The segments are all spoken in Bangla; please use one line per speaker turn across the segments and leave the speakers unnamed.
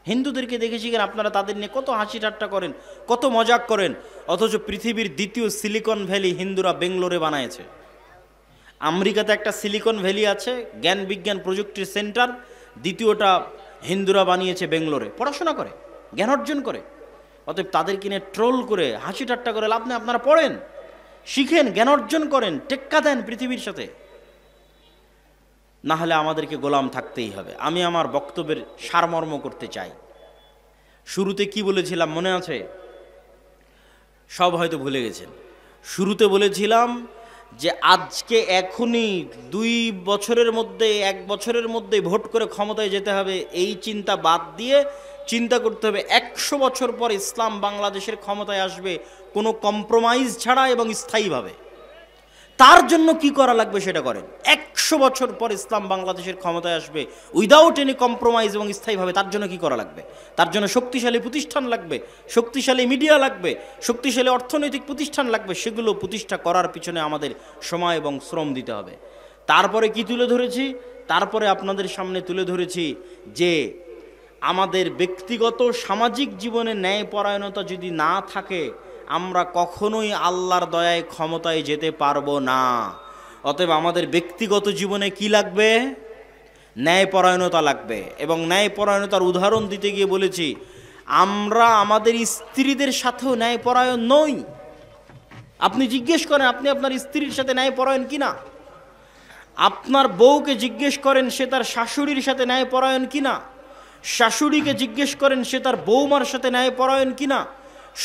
হিন্দুদেরকে দেখেছি কেন আপনারা তাদের নিয়ে কত হাসি ঠাট্টা করেন, কত মজাক করেন, অথচ পৃথিবীর দ্বিতীয় সিলিকন ভ্যালি হিন্দুরা বেঙ্গলোরে বানিয়েছে। আমেরিকাতে একটা সিলিকন ভ্যালি আছে, জ্ঞান বিজ্ঞান প্রযুক্তির সেন্টার, দ্বিতীয়টা হিন্দুরা বানিয়েছে বেঙ্গলোরে, পড়াশোনা করে, জ্ঞান অর্জন করে। অতএব তাদের কিনে ট্রোল করে হাসি ঠাট্টা করে লাভ নেই, আপনারা পড়েন, শিখেন, জ্ঞান অর্জন করেন, টেক্কা দেন পৃথিবীর সাথে, না হলে আমাদেরকে গোলাম থাকতেই হবে। আমি আমার বক্তব্যের সারমর্ম করতে চাই। শুরুতে কি বলেছিলাম মনে আছে? সব হয়তো ভুলে গেছেন। শুরুতে বলেছিলাম যে আজকে এখনই 2 বছরের মধ্যে 1 বছরের মধ্যে ভোট করে ক্ষমতায় যেতে হবে, এই চিন্তা বাদ দিয়ে চিন্তা করতে হবে 100 বছর পর ইসলাম বাংলাদেশের ক্ষমতায় আসবে কোনো কম্প্রোমাইজ ছাড়া এবং স্থায়ীভাবে। তার জন্য কি করা লাগবে সেটা করেন। 100 বছর পর ইসলাম বাংলাদেশের ক্ষমতায় আসবে উইদাউট এনি কম্প্রোমাইজ এবং স্থায়ীভাবে। তার জন্য কি করা লাগবে? তার জন্য শক্তিশালী প্রতিষ্ঠান লাগবে, শক্তিশালী মিডিয়া লাগবে, শক্তিশালী অর্থনৈতিক প্রতিষ্ঠান লাগবে। সেগুলো প্রতিষ্ঠা করার পিছনে আমাদের সময় এবং শ্রম দিতে হবে। তারপরে কি তুলে ধরেছি? তারপরে আপনাদের সামনে তুলে ধরেছি যে আমাদের ব্যক্তিগত সামাজিক জীবনে ন্যায়পরায়ণতা যদি না থাকে আমরা কখনোই আল্লাহর দয়ায় ক্ষমতায় যেতে পারবো না। অতএব আমাদের ব্যক্তিগত জীবনে কি লাগবে? ন্যায়পরায়ণতা লাগবে। এবং ন্যায়পরায়ণতার উদাহরণ দিতে গিয়ে বলেছি আমরা আমাদের স্ত্রীদের সাথেও ন্যায়পরায়ণ নই। আপনি জিজ্ঞেস করেন আপনি আপনার স্ত্রীর সাথে ন্যায়পরায়ণ কিনা। আপনার বউকে জিজ্ঞেস করেন সে তার শাশুড়ির সাথে ন্যায়পরায়ণ কিনা। শাশুড়িকে জিজ্ঞেস করেন সে তার বৌমার সাথে ন্যায়পরায়ণ কিনা।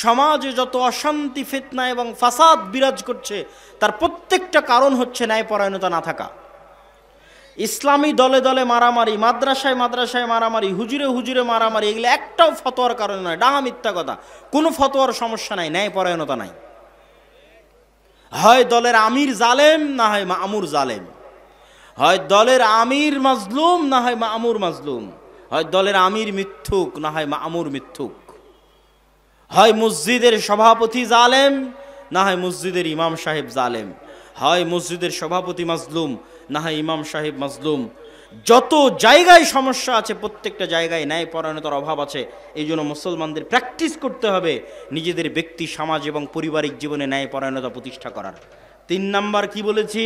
সমাজে যত অশান্তি, ফিতনা এবং ফাসাদ বিরাজ করছে তার প্রত্যেকটা কারণ হচ্ছে ন্যায়পরায়ণতা না থাকা। ইসলামী দলে দলে মারামারি, মাদ্রাসায় মাদ্রাসায় মারামারি, হুজুরে হুজুরে মারামারি, এগুলো একটাও ফতোয়ার কারণে নয়, ডাহা মিথ্যা কথা। কোনো ফতোয়ার সমস্যা নাই, ন্যায়পরায়ণতা নাই। হয় দলের আমির জালেম, না হয় মামুর জালেম। হয় দলের আমির মাজলুম, না হয় মামুর মাজলুম। হয় দলের আমির মিথ্যুক, না হয় মামুর মিথ্যুক। হয় মসজিদের সভাপতি জালেম, না হয় মসজিদের ইমাম সাহেব জালেম। হয় মসজিদের সভাপতি মাজলুম, না হয় ইমাম সাহেব মাজলুম। যত জায়গায় সমস্যা আছে প্রত্যেকটা জায়গায় ন্যায়পরায়ণতার অভাব আছে। এই জন্য মুসলমানদের প্র্যাকটিস করতে হবে নিজেদের ব্যক্তি, সমাজ এবং পারিবারিক জীবনে ন্যায়পরায়ণতা প্রতিষ্ঠা করার। 3 নাম্বার কি বলেছি?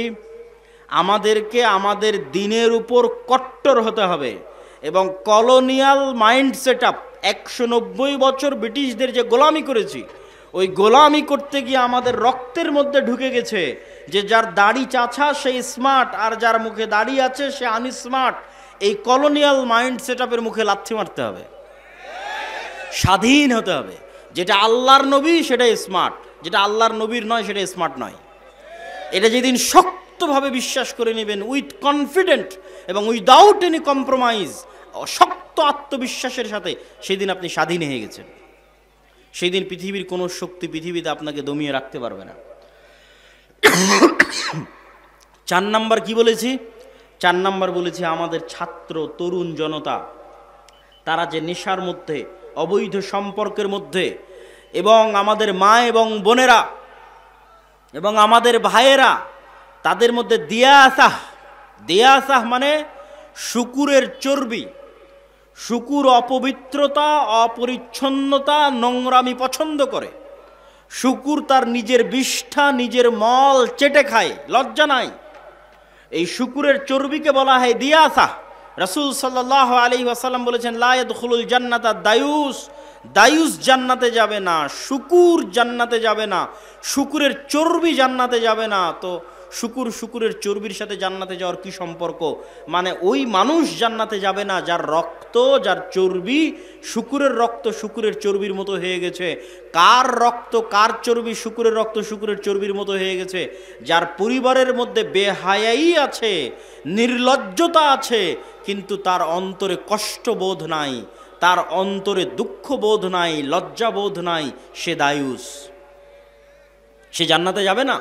আমাদেরকে আমাদের দিনের উপর কট্টর হতে হবে এবং কলোনিয়াল মাইন্ড সেট আপ, 190 বছর ব্রিটিশদের যে গোলামি করেছি ওই গোলামি করতে গিয়ে আমাদের রক্তের মধ্যে ঢুকে গেছে যে যার দাড়ি চাছা সে স্মার্ট আর যার মুখে দাড়ি আছে সে আনস্মার্ট। এই কলোনিয়াল মাইন্ড সেট আপের মুখে লাথি মারতে হবে, স্বাধীন হতে হবে। যেটা আল্লাহর নবী সেটা স্মার্ট, যেটা আল্লাহর নবীর নয় সেটা স্মার্ট নয়। এটা যেদিন শক্তভাবে বিশ্বাস করে নেবেন উইথ কনফিডেন্ট এবং উইদাউট এনি কম্প্রোমাইজ, শক্ত আত্মবিশ্বাসের সাথে, সেদিন আপনি স্বাধীন হয়ে গেছেন। সেই দিন পৃথিবীর কোনো শক্তি পৃথিবীতে আপনাকে দমিয়ে রাখতে পারবে না। 4 নাম্বার কি বলেছি? 4 নাম্বার বলেছি আমাদের ছাত্র তরুণ জনতা তারা যে নেশার মধ্যে, অবৈধ সম্পর্কের মধ্যে, এবং আমাদের মা এবং বোনেরা এবং আমাদের ভাইয়েরা তাদের মধ্যে দিয়াসাহ মানে শুকুরের চর্বি। শুকুর অপবিত্রতা, অপরিচ্ছন্নতা, নোংরামি পছন্দ করে। শুকুর তার নিজের বিষ্ঠা, নিজের মল চেটে খায়, লজ্জা নাই। এই শুকুরের চর্বিকে বলা হয় দিয়াসাহ। রাসূল সাল্লাল্লাহু আলাইহি ওয়াসাল্লাম বলেছেন লা ইয়াদখুলুল জান্নাতা দায়ুস, দায়ুস জান্নাতে যাবে না, শুকুর জান্নাতে যাবে না, শুকুরের চর্বি জান্নাতে যাবে না। তো শুকুরের চর্বির সাথে জান্নাতে যাওয়ার কি সম্পর্ক? মানে ওই মানুষ জান্নাতে যাবে না যার রক্ত, যার চর্বি শুকুরের রক্ত শুকুরের চর্বির মতো হয়ে গেছে। কার রক্ত, কার চর্বি শুকুরের রক্ত শুকুরের চর্বির মতো হয়ে গেছে? যার পরিবারের মধ্যে বেহায়াই আছে, নির্লজ্জতা আছে, কিন্তু তার অন্তরে কষ্টবোধ নাই, তার অন্তরে দুঃখবোধ নাই, লজ্জাবোধ নাই, সে দায়ুস, সে জান্নাতে যাবে না।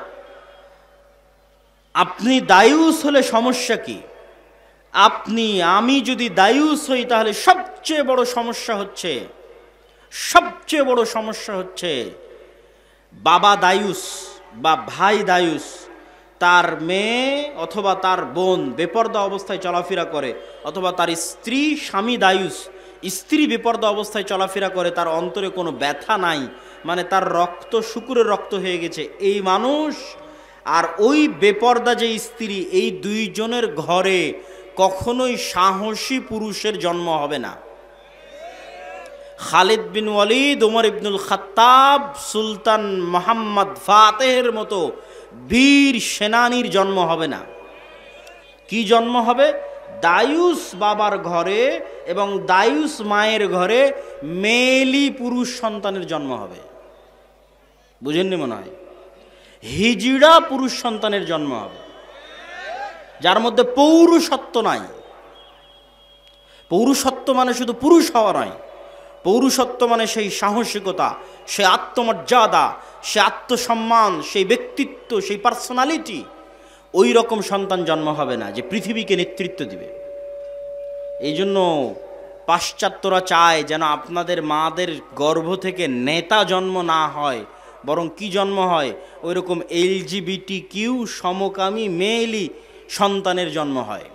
আপনি দায়ুস হলে সমস্যা কি? আমি যদি দায়ুস হই তাহলে সবচেয়ে বড় সমস্যা হচ্ছে বাবা দায়ুস বা ভাই দায়ুস, তার মেয়ে অথবা তার বোন বেপরদা অবস্থায় চলাফেরা করে, অথবা তার স্ত্রী স্বামী দায়ুস। স্ত্রী বেপর্দা অবস্থায় চলাফেরা করে, তার অন্তরে কোনো ব্যথা নাই, মানে তার রক্ত শুকুরের রক্ত হয়ে গেছে, এই মানুষ আর ওই বেপর্দা যে স্ত্রী, এই দুইজনের ঘরে কখনোই সাহসী পুরুষের জন্ম হবে না। খালিদ বিন ওয়ালিদ, ওমর ইবনুল খাত্তাব, সুলতান মোহাম্মদ ফাতেহের মতো বীর সেনানীর জন্ম হবে না। কি জন্ম হবে? দায়ুস বাবার ঘরে এবং দায়ুস মায়ের ঘরে মেলি পুরুষ সন্তানের জন্ম হবে। বুঝেননি মনে হয়? হিজড়া পুরুষ সন্তানের জন্ম হবে, যার মধ্যে পৌরুষত্ব নাই। পৌরুষত্ব মানে শুধু পুরুষ হওয়া নয়, পৌরুষত্ব মানে সেই সাহসিকতা, সে আত্মমর্যাদা, সে আত্মসম্মান, সেই ব্যক্তিত্ব, সেই পার্সোনালিটি। ওই রকম সন্তান জন্ম হবে না যে পৃথিবীকে নেতৃত্ব দিবে। এই জন্য পাশ্চাত্যরা চায় যেন আপনাদের মাদের গর্ভ থেকে নেতা জন্ম না হয়, বরং কি জন্ম হয়? ওই রকম LGBTQ সমকামী মেয়েলি সন্তানের জন্ম হয়।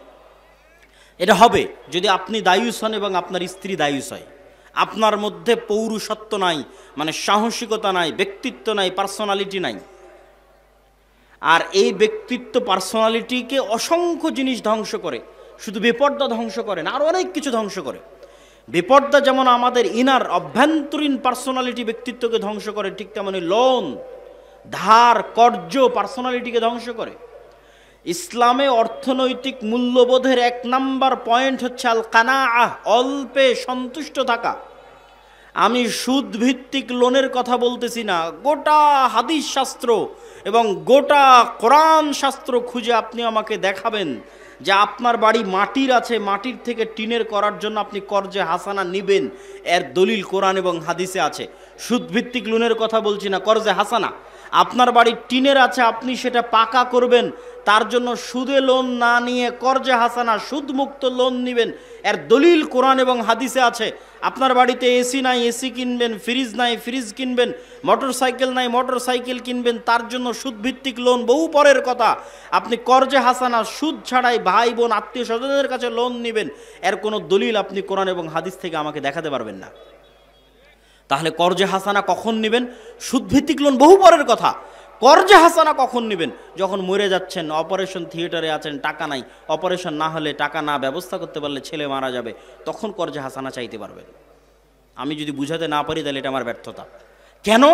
এটা হবে যদি আপনি দায়ুস হন এবং আপনার স্ত্রী দায়ুস হয়। আপনার মধ্যে পৌরুষত্ব নাই, মানে সাহসিকতা নাই, ব্যক্তিত্ব নাই, পার্সোনালিটি নাই। আর এই ব্যক্তিত্ব পার্সোনালিটিকে অসংখ্য জিনিস ধ্বংস করে, শুধু বেপর্দা ধ্বংস করে না, আরও অনেক কিছু ধ্বংস করে। বেপর্দা যেমন আমাদের ইনার অভ্যন্তরীণ পার্সোনালিটি ব্যক্তিত্বকে ধ্বংস করে, ঠিক তেমনি লোন, ধার, কর্জ পার্সোনালিটিকে ধ্বংস করে। ইসলামে অর্থনৈতিক মূল্যবোধের 1 নাম্বার পয়েন্ট হচ্ছে আল কানাআহ, অল্পে সন্তুষ্ট থাকা। আমি সুদ ভিত্তিক লোনের কথা বলতেছি না, গোটা হাদিস শাস্ত্র এবং গোটা কোরআন শাস্ত্র খুঁজে আপনি আমাকে দেখাবেন যে আপনার বাড়ি মাটির আছে, মাটির থেকে টিনের করার জন্য আপনি কর্জে হাসানা নিবেন, এর দলিল কোরআন এবং হাদিসে আছে। সুদ ভিত্তিক লোনের কথা বলছি না, কর্জে হাসানা। আপনার বাড়ি টিনের আছে, আপনি সেটা পাকা করবেন, তার জন্য সুদে লোন না নিয়ে কর্জে হাসানা সুদমুক্ত লোন নেবেন, এর দলিল কোরআন এবং হাদিসে আছে। আপনার বাড়িতে এসি নাই, এসি কিনবেন, ফ্রিজ নাই, ফ্রিজ কিনবেন, মোটর সাইকেল নাই, মোটর সাইকেল কিনবেন, তার জন্য সুদভিত্তিক লোন বহু পরের কথা। আপনি কর্জে হাসানা সুদ ছাড়াই ভাই বোন আত্মীয় স্বজনের কাছে লোন নেবেন, এর কোনো দলিল আপনি কোরআন এবং হাদিস থেকে আমাকে দেখাতে পারবেন না। তাহলে কর্জে হাসানা কখন নেবেন? সুদভিত্তিক লোন বহু পরের কথা। কর্জে হাসানা কখন নেবেন? যখন মরে যাচ্ছেন, অপারেশন থিয়েটারে আছেন, টাকা নাই, অপারেশন না হলে, টাকা না ব্যবস্থা করতে পারলে ছেলে মারা যাবে, তখন কর্জে হাসানা চাইতে পারবেন। আমি যদি বুঝাতে না পারি তাহলে এটা আমার ব্যর্থতা। কেন?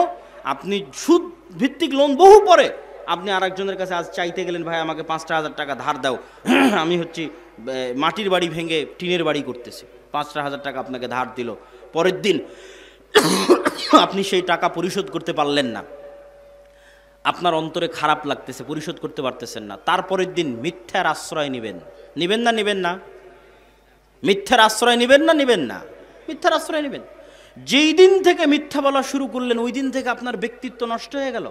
আপনি সুদ ভিত্তিক লোন বহু পরে, আপনি আরেকজনের কাছে আজ চাইতে গেলেন, ভাই আমাকে 5,000 টাকা ধার দাও, আমি হচ্ছি মাটির বাড়ি ভেঙে টিনের বাড়ি করতেছি, 5,000 টাকা আপনাকে ধার দিল, পরের দিন আপনি সেই টাকা পরিশোধ করতে পারলেন না, আপনার অন্তরে খারাপ লাগতেছে, পরিশোধ করতে পারতেছেন না, তারপরের দিন মিথ্যার আশ্রয় নেবেন। নেবেন না? নেবেন না? মিথ্যার আশ্রয় নেবেন না? নেবেন না? মিথ্যার আশ্রয় নেবেন। যেই দিন থেকে মিথ্যা বলা শুরু করলেন, ওই দিন থেকে আপনার ব্যক্তিত্ব নষ্ট হয়ে গেল,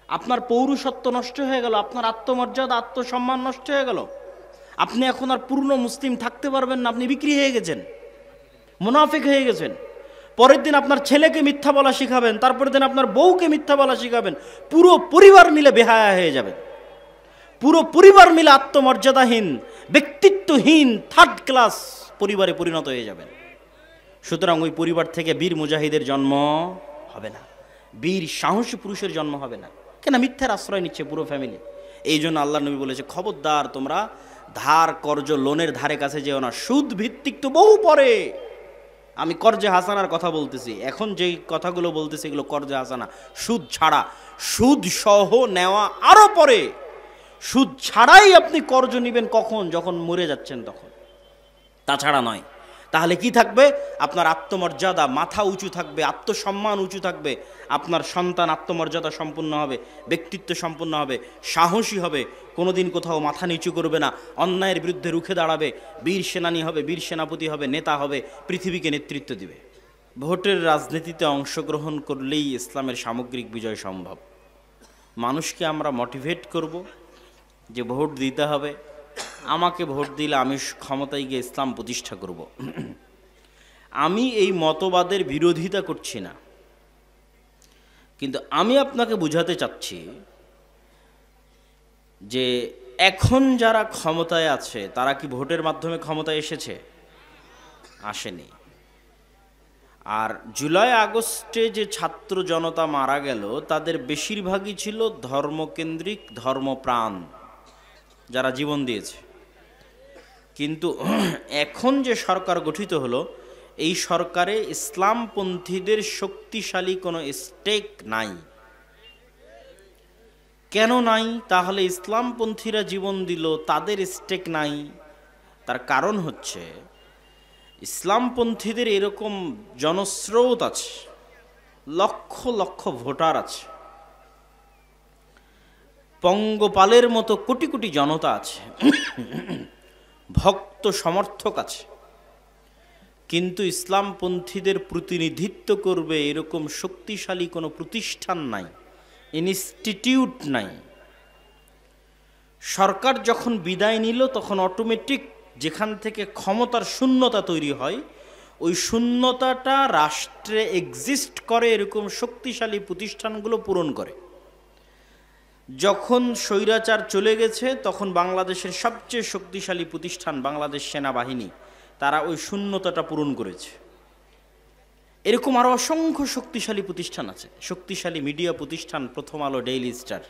আপনার পৌরুষত্ব নষ্ট হয়ে গেল, আপনার আত্মমর্যাদা, আত্মসম্মান নষ্ট হয়ে গেল। আপনি এখন আর পূর্ণ মুসলিম থাকতে পারবেন না, আপনি বিক্রি হয়ে গেছেন, মুনাফিক হয়ে গেছেন। পরের দিন আপনার ছেলেকে মিথ্যা বলা শিখাবেন, তারপরের দিন আপনার বউকে মিথ্যা বলা শিখাবেন, পুরো পরিবার মিলে বেহায়া হয়ে যাবেন, পুরো পরিবার মিলে আত্মমর্যাদাহীন, ব্যক্তিত্বহীন, থার্ড ক্লাস পরিবারে পরিণত হয়ে যাবেন। সুতরাং ওই পরিবার থেকে বীর মুজাহিদের জন্ম হবে না, বীর সাহসী পুরুষের জন্ম হবে না। কেন? মিথ্যার আশ্রয় নিচ্ছে পুরো ফ্যামিলি। এই জন্য আল্লাহ নবী বলেছে, খবরদার তোমরা ধার কর্জ লোনের ধারে কাছে যেও না। সুদ ভিত্তিক তো বহু পরে, আমি কর্জে হাসানার কথা বলতেছি, এখন যেই কথাগুলো বলতেছি এগুলো কর্জে হাসানা, সুদ ছাড়া। সুদ সহ নেওয়া আরো পরে। সুদ ছাড়াই আপনি কর্জ নেবেন কখন? যখন মরে যাচ্ছেন তখন, তাছাড়া নয়। তাহলে কি থাকবে? আপনার আত্মমর্যাদা, মাথা উঁচু থাকবে, আত্মসম্মান উঁচু থাকবে, আপনার সন্তান আত্মমর্যাদা সম্পন্ন হবে, ব্যক্তিত্ব সম্পন্ন হবে, সাহসী হবে, কোনোদিন কোথাও মাথা নিচু করবে না, অন্যায়ের বিরুদ্ধে রুখে দাঁড়াবে, বীর সেনানী হবে, বীর সেনাপতি হবে, নেতা হবে, পৃথিবীকে নেতৃত্ব দিবে। ভোটের রাজনীতিতে অংশগ্রহণ করলেই ইসলামের সামগ্রিক বিজয় সম্ভব। মানুষকে আমরা মোটিভেট করব যে ভোট দিতে হবে, আমাকে ভোট দিলে আমি ক্ষমতায় গিয়ে ইসলাম প্রতিষ্ঠা করব। আমি এই মতবাদের বিরোধিতা করছি না, কিন্তু আমি আপনাকে বুঝাতে চাচ্ছি যে এখন যারা ক্ষমতায় আছে তারা কি ভোটের মাধ্যমে ক্ষমতায় এসেছে? আসেনি। আর জুলাই আগস্টে যে ছাত্র জনতা মারা গেল তাদের বেশিরভাগই ছিল ধর্মকেন্দ্রিক, ধর্মপ্রাণ, যারা জীবন দিয়েছে। কিন্তু এখন যে সরকার গঠিত হলো, এই সরকারে ইসলামপন্থীদের শক্তিশালী কোনো স্টেক নাই। কেন নাই? তাহলে ইসলামপন্থীরা জীবন দিল, তাদের স্টেক নাই। তার কারণ হচ্ছে ইসলামপন্থীদের এরকম জনস্রোত আছে, লক্ষ লক্ষ ভোটার আছে, পঙ্গপালের মতো কোটি কোটি জনতা আছে, ভক্ত সমর্থক আছে। কিন্তু ইসলামপন্থীদের প্রতিনিধিত্ব করবে এরকম শক্তিশালী কোনো প্রতিষ্ঠান নাই, ইনস্টিটিউট নাই। সরকার যখন বিদায় নিল তখন অটোমেটিক যেখান থেকে ক্ষমতার শূন্যতা তৈরি হয়, ওই শূন্যতাটা রাষ্ট্রে এক্সিস্ট করে এরকম শক্তিশালী প্রতিষ্ঠানগুলো পূরণ করে। যখন স্বৈরাচার চলে গেছে তখন বাংলাদেশের সবচেয়ে শক্তিশালী প্রতিষ্ঠান বাংলাদেশ সেনাবাহিনী, তারা ওই শূন্যতাটা পূরণ করেছে। এরকম আরও অসংখ্য শক্তিশালী প্রতিষ্ঠান আছে, শক্তিশালী মিডিয়া প্রতিষ্ঠান প্রথম আলো, ডেইলি স্টার,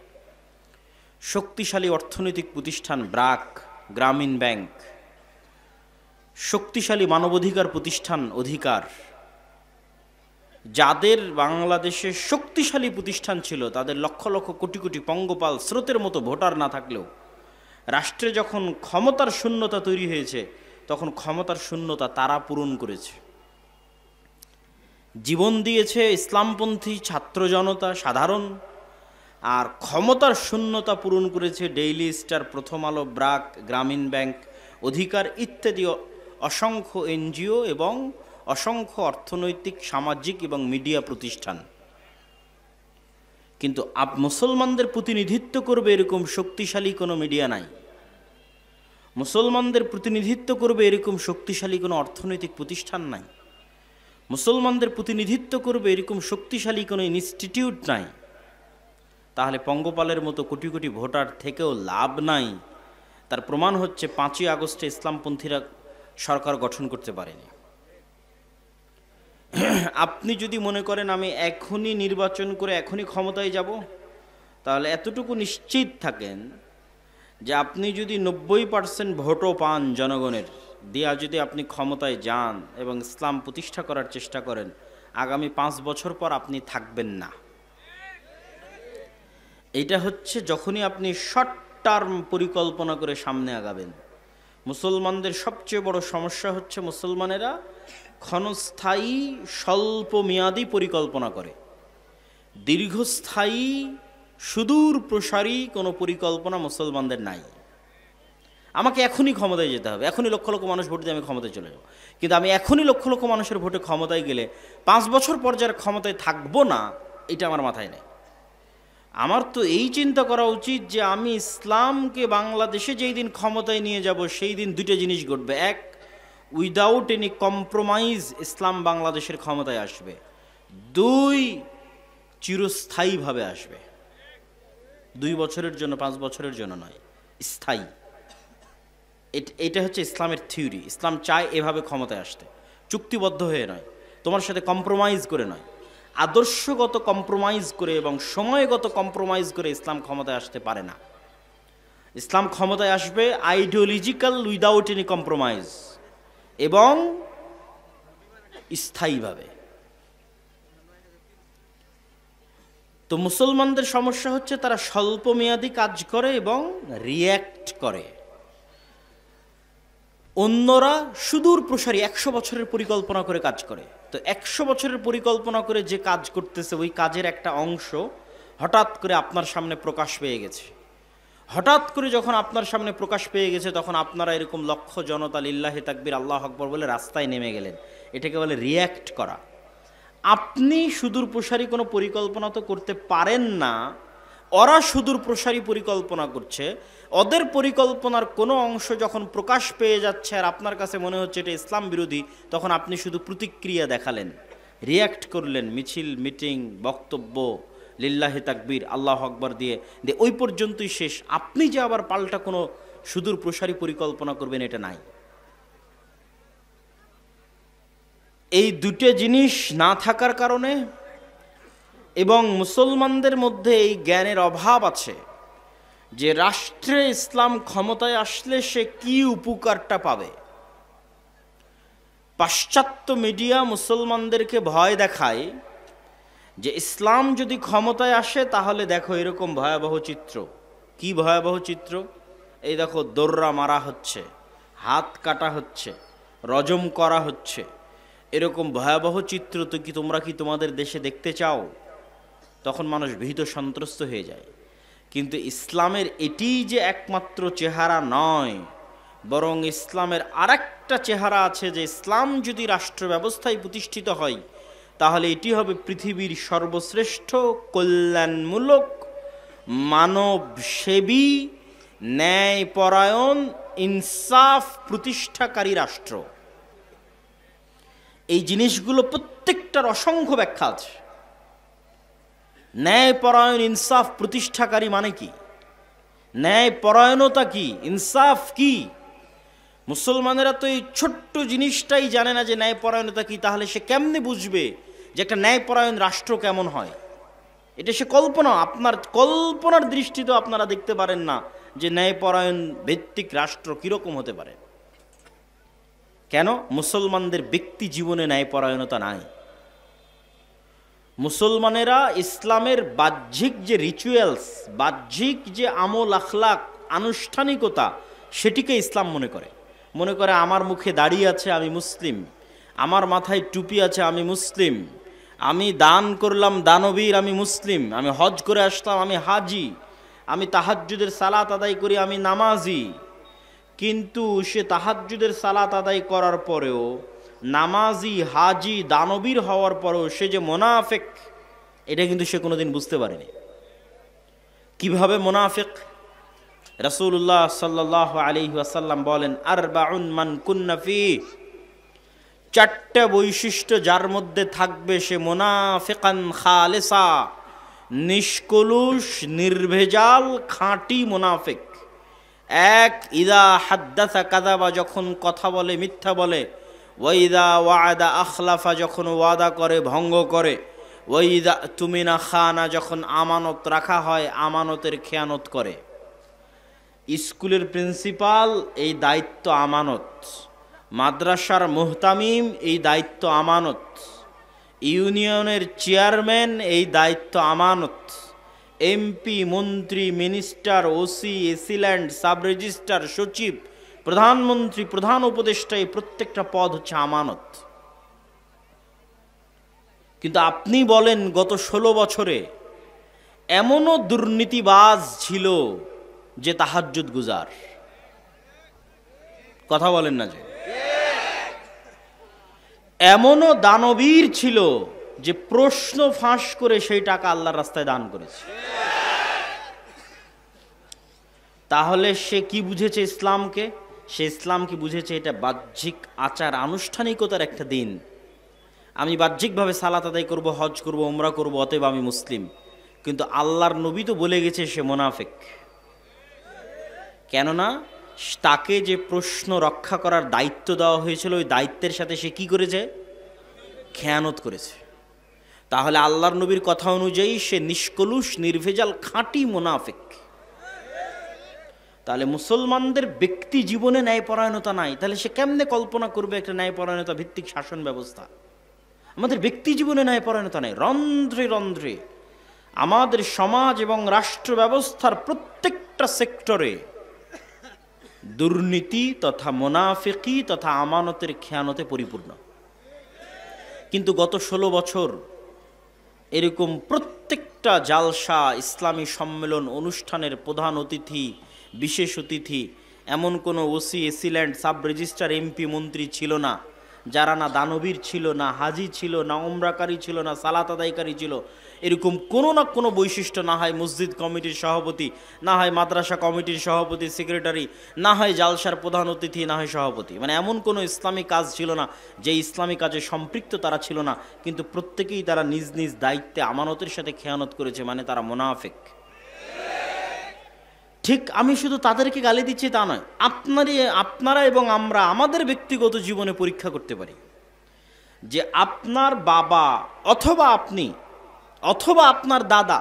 শক্তিশালী অর্থনৈতিক প্রতিষ্ঠান ব্র্যাক, গ্রামীণ ব্যাংক, শক্তিশালী মানবাধিকার প্রতিষ্ঠান অধিকার। যাদের বাংলাদেশে শক্তিশালী প্রতিষ্ঠান ছিল তাদের লক্ষ লক্ষ কোটি কোটি পঙ্গপাল স্রোতের মতো ভোটার না থাকলেও রাষ্ট্রে যখন ক্ষমতার শূন্যতা তৈরি হয়েছে তখন ক্ষমতার শূন্যতা তারা পূরণ করেছে। জীবন দিয়েছে ইসলামপন্থী ছাত্র জনতা সাধারণ, আর ক্ষমতার শূন্যতা পূরণ করেছে ডেইলি স্টার, প্রথম আলো, ব্র্যাক, গ্রামীণ ব্যাংক, অধিকার ইত্যাদি অসংখ্য এনজিও এবং অসংখ্য অর্থনৈতিক, সামাজিক এবং মিডিয়া প্রতিষ্ঠান। কিন্তু মুসলমানদের প্রতিনিধিত্ব করবে এরকম শক্তিশালী কোনো মিডিয়া নাই, মুসলমানদের প্রতিনিধিত্ব করবে এরকম শক্তিশালী কোনো অর্থনৈতিক প্রতিষ্ঠান নাই, মুসলমানদের প্রতিনিধিত্ব করবে এরকম শক্তিশালী কোনো ইনস্টিটিউট নাই। তাহলে পঙ্গপালের মতো কোটি কোটি ভোটার থেকেও লাভ নাই। তার প্রমাণ হচ্ছে 5ই আগস্টে ইসলামপন্থীরা সরকার গঠন করতে পারেনি। আপনি যদি মনে করেন আমি এখনই নির্বাচন করে এখনই ক্ষমতায় যাব, তাহলে এতটুকু নিশ্চিত থাকেন যে আপনি যদি 90% ভোটও পান জনগণের দিয়া, যদি আপনি ক্ষমতায় যান এবং ইসলাম প্রতিষ্ঠা করার চেষ্টা করেন, আগামী 5 বছর পর আপনি থাকবেন না। এটা হচ্ছে যখনই আপনি শর্ট টার্ম পরিকল্পনা করে সামনে আগাবেন। মুসলমানদের সবচেয়ে বড় সমস্যা হচ্ছে মুসলমানেরা ক্ষণস্থায়ী স্বল্প মেয়াদী পরিকল্পনা করে, দীর্ঘস্থায়ী সুদূর প্রসারী কোনো পরিকল্পনা মুসলমানদের নাই। আমাকে এখনই ক্ষমতায় যেতে হবে, এখনই লক্ষ লক্ষ মানুষ ভোট দিয়ে আমি ক্ষমতায় চলে যাব। কিন্তু আমি এখনই লক্ষ লক্ষ মানুষের ভোটে ক্ষমতায় গেলে 5 বছর পর যারা ক্ষমতায় থাকবো না, এটা আমার মাথায় নেই। আমার তো এই চিন্তা করা উচিত যে আমি ইসলামকে বাংলাদেশে যেই দিন ক্ষমতায় নিয়ে যাব সেই দিন দুটো জিনিস ঘটবে। এক, উইদাউট এনি কম্প্রোমাইজ ইসলাম বাংলাদেশের ক্ষমতায় আসবে। 2, চিরস্থায়ীভাবে আসবে। 2 বছরের জন্য, 5 বছরের জন্য নয়, স্থায়ী। এটা হচ্ছে ইসলামের থিওরি। ইসলাম চায় এভাবে ক্ষমতায় আসতে, চুক্তিবদ্ধ হয়ে নয়, তোমার সাথে কম্প্রোমাইজ করে নয়, আদর্শগত কম্প্রোমাইজ করে এবং সময়গত কম্প্রোমাইজ করে ইসলাম ক্ষমতায় আসতে পারে না। ইসলাম ক্ষমতায় আসবে আইডিওলজিক্যাল উইদাউট এনি কম্প্রোমাইজ এবং স্থায়ীভাবে। তো মুসলমানদের সমস্যা হচ্ছে তারা স্বল্পমেয়াদী কাজ করে এবং রিয়্যাক্ট করে। অন্যরা সুদূর প্রসারী 100 বছরের পরিকল্পনা করে কাজ করে। তো 100 বছরের পরিকল্পনা করে যে কাজ করতেছে ওই কাজের একটা অংশ হঠাৎ করে আপনার সামনে প্রকাশ পেয়ে গেছে। হঠাৎ করে যখন আপনার সামনে প্রকাশ পেয়ে গেছে তখন আপনারা এরকম লক্ষ জনতা লিল্লাহি তাকবীর আল্লাহু আকবার বলে রাস্তায় নেমে গেলেন। এটাকে বলে রিয়্যাক্ট করা। আপনি সুদূর প্রসারী কোনো পরিকল্পনা তো করতে পারেন না, ওরা সুদূর প্রসারী পরিকল্পনা করছে। ওদের পরিকল্পনার কোনো অংশ যখন প্রকাশ পেয়ে যাচ্ছে আর আপনার কাছে মনে হচ্ছে এটা ইসলাম বিরোধী, তখন আপনি শুধু প্রতিক্রিয়া দেখালেন, রিয়্যাক্ট করলেন, মিছিল, মিটিং, বক্তব্য, লিল্লাহি তাকবীর আল্লাহু আকবার দিয়ে ওই পর্যন্তই শেষ। আপনি যে আবার পাল্টা কোনো সুদূর প্রসারী পরিকল্পনা করবেন এটা নাই। এই দুটো জিনিস না থাকার কারণে এবং মুসলমানদের মধ্যে এই জ্ঞানের অভাব আছে যে রাষ্ট্রে ইসলাম ক্ষমতায় আসলে সে কি উপকারটা পাবে। পাশ্চাত্য মিডিয়া মুসলমানদেরকে ভয় দেখায় যে ইসলাম যদি ক্ষমতায় আসে তাহলে দেখো এরকম ভয়াবহ চিত্র। কি ভয়াবহ চিত্র? এই দেখো দোররা মারা হচ্ছে, হাত কাটা হচ্ছে, রজম করা হচ্ছে, এরকম ভয়াবহ চিত্র তো কি তোমরা কি তোমাদের দেশে দেখতে চাও? তখন মানুষ ভীত সন্ত্রস্ত হয়ে যায়। কিন্তু ইসলামের এটিই যে একমাত্র চেহারা নয়, বরং ইসলামের আরেকটা চেহারা আছে যে ইসলাম যদি রাষ্ট্র ব্যবস্থায় প্রতিষ্ঠিত হয় তাহলে এটি হবে পৃথিবীর সর্বশ্রেষ্ঠ কল্যাণমূলক মানবসেবী ন্যায়পরায়ণ ইনসাফ প্রতিষ্ঠাকারী রাষ্ট্র। এই জিনিসগুলো প্রত্যেকটার অসংখ্য ব্যাখ্যা আছে। ন্যায়পরায়ণ ইনসাফ প্রতিষ্ঠাকারী মানে কি? ন্যায়পরায়ণতা কি? ইনসাফ কি? মুসলমানেরা তো এই ছোট্ট জিনিসটাই জানে না যে ন্যায়পরায়ণতা কি। তাহলে সে কেমনে বুঝবে যে একটা ন্যায়পরায়ণ রাষ্ট্র কেমন হয়? এটা সে কল্পনা, আপনার কল্পনার দৃষ্টিতে আপনারা দেখতে পারেন না যে ন্যায়পরায়ণ ভিত্তিক রাষ্ট্র কিরকম হতে পারে। কেন? মুসলমানদের ব্যক্তি জীবনে ন্যায়পরায়ণতা নাই। মুসলমানেরা ইসলামের বাহ্যিক যে রিচুয়ালস, বাহ্যিক যে আমল আখলাক, আনুষ্ঠানিকতা, সেটিকে ইসলাম মনে করে আমার মুখে দাড়ি আছে আমি মুসলিম, আমার মাথায় টুপি আছে আমি মুসলিম, আমি দান করলাম দানবীর আমি মুসলিম, আমি হজ করে আসলাম আমি হাজি, আমি তাহাজ্জুদের সালাত আদায় করি আমি নামাজি। কিন্তু সে তাহাজ্জুদের সালাত আদায় করার পরেও, নামাজি হাজি দানবীর হওয়ার পরেও সে যে মুনাফিক, এটা কিন্তু সে কোনোদিন বুঝতে পারেনি। কিভাবে মুনাফিক? রাসূলুল্লাহ সাল্লাল্লাহু আলাইহি ওয়াসাল্লাম বলেন, আরবাউন মান কুন্না ফি, চারটা বৈশিষ্ট্য যার মধ্যে থাকবে সে মুনাফিকান খালেসা, নিষ্কলুষ নির্ভেজাল খাঁটি মুনাফিক। এক, ইদা হাদ্দাসা কাযাবা, যখন কথা বলে মিথ্যা বলে, ওয়াইদা ওয়াদা আখলাফা, যখন ওয়াদা করে ভঙ্গ করে, ওয়াইদা তুমিনা খানা, যখন আমানত রাখা হয় আমানতের খেয়ানত করে। স্কুলের প্রিন্সিপাল এই দায়িত্ব আমানত, মাদ্রাসার মুহতামিম এই দায়িত্ব আমানত, ইউনিয়নের চেয়ারম্যান এই দায়িত্ব আমানত, এমপি মন্ত্রী minister OC AC land sub registrar সচিব প্রধানমন্ত্রী প্রধান উপদেষ্টা, এই প্রত্যেকটা পদ হচ্ছে আমানত। কিন্তু আপনি বলেন গত 16 বছরে এমনও দুর্নীতিবাজ ছিল যে তাহাজ্জুদ গুজার, কথা বলেন না যে, এমনও দানবীর ছিল যে প্রশ্ন ফাঁস করে সেই টাকা আল্লাহর রাস্তায় দান করেছে। তাহলে সে কি বুঝেছে ইসলামকে? সে ইসলামকে বুঝেছে এটা বাহ্যিক আচার আনুষ্ঠানিকতার একটা দিন। আমি বাহ্যিকভাবে সালাত আদায় করব, হজ করব, উমরা করব, অতএব আমি মুসলিম। কিন্তু আল্লাহর নবী তো বলে গেছে সে মুনাফিক। কেননা তাকে যে প্রশ্ন রক্ষা করার দায়িত্ব দেওয়া হয়েছিল, ওই দায়িত্বের সাথে সে কি করেছে? খেয়ানত করেছে। তাহলে আল্লাহর নবীর কথা অনুযায়ী সে নিষ্কলুষ নির্ভেজাল খাঁটি মুনাফিক। তাহলে মুসলমানদের ব্যক্তি জীবনে ন্যায়পরায়ণতা নাই, তাহলে সে কেমনে কল্পনা করবে একটা ন্যায়পরায়ণতা ভিত্তিক শাসন ব্যবস্থা? আমাদের ব্যক্তি জীবনে ন্যায়পরায়ণতা নাই। রন্ধ্রে রন্ধ্রে আমাদের সমাজ এবং রাষ্ট্র ব্যবস্থার প্রত্যেকটা সেক্টরে দুর্নীতি তথা মুনাফিকি তথা আমানতের খেয়ানতে পরিপূর্ণ। কিন্তু গত 16 বছর এরকম প্রত্যেকটা জালসা, ইসলামী সম্মেলন, অনুষ্ঠানের প্রধান অতিথি, বিশেষ অতিথি এমন কোনো OC AC land sub registrar MP মন্ত্রী ছিল না যারা না দানবীর ছিল, না হাজি ছিল, না উমরাকারী ছিল, না সালাত আদায়কারী ছিল। এরকম কোনো না কোনো বৈশিষ্ট্য, না হয় মসজিদ কমিটির সভাপতি, না হয় মাদ্রাসা কমিটির সভাপতি সেক্রেটারি, না হয় জালসার প্রধান অতিথি, না হয় সভাপতি। মানে এমন কোনো ইসলামী কাজ ছিল না যে ইসলামী কাজে সম্পৃক্ত তারা ছিল না, কিন্তু প্রত্যেকেই তারা নিজ নিজ দায়িত্বে আমানতের সাথে খেয়ানত করেছে, মানে তারা মুনাফিক। ঠিক আমি শুধু তাদেরকে গালি দিচ্ছি তা নয়, আপনারা এবং আমরা আমাদের ব্যক্তিগত জীবনে পরীক্ষা করতে পারি যে আপনার বাবা অথবা আপনি অথবা আপনার দাদা,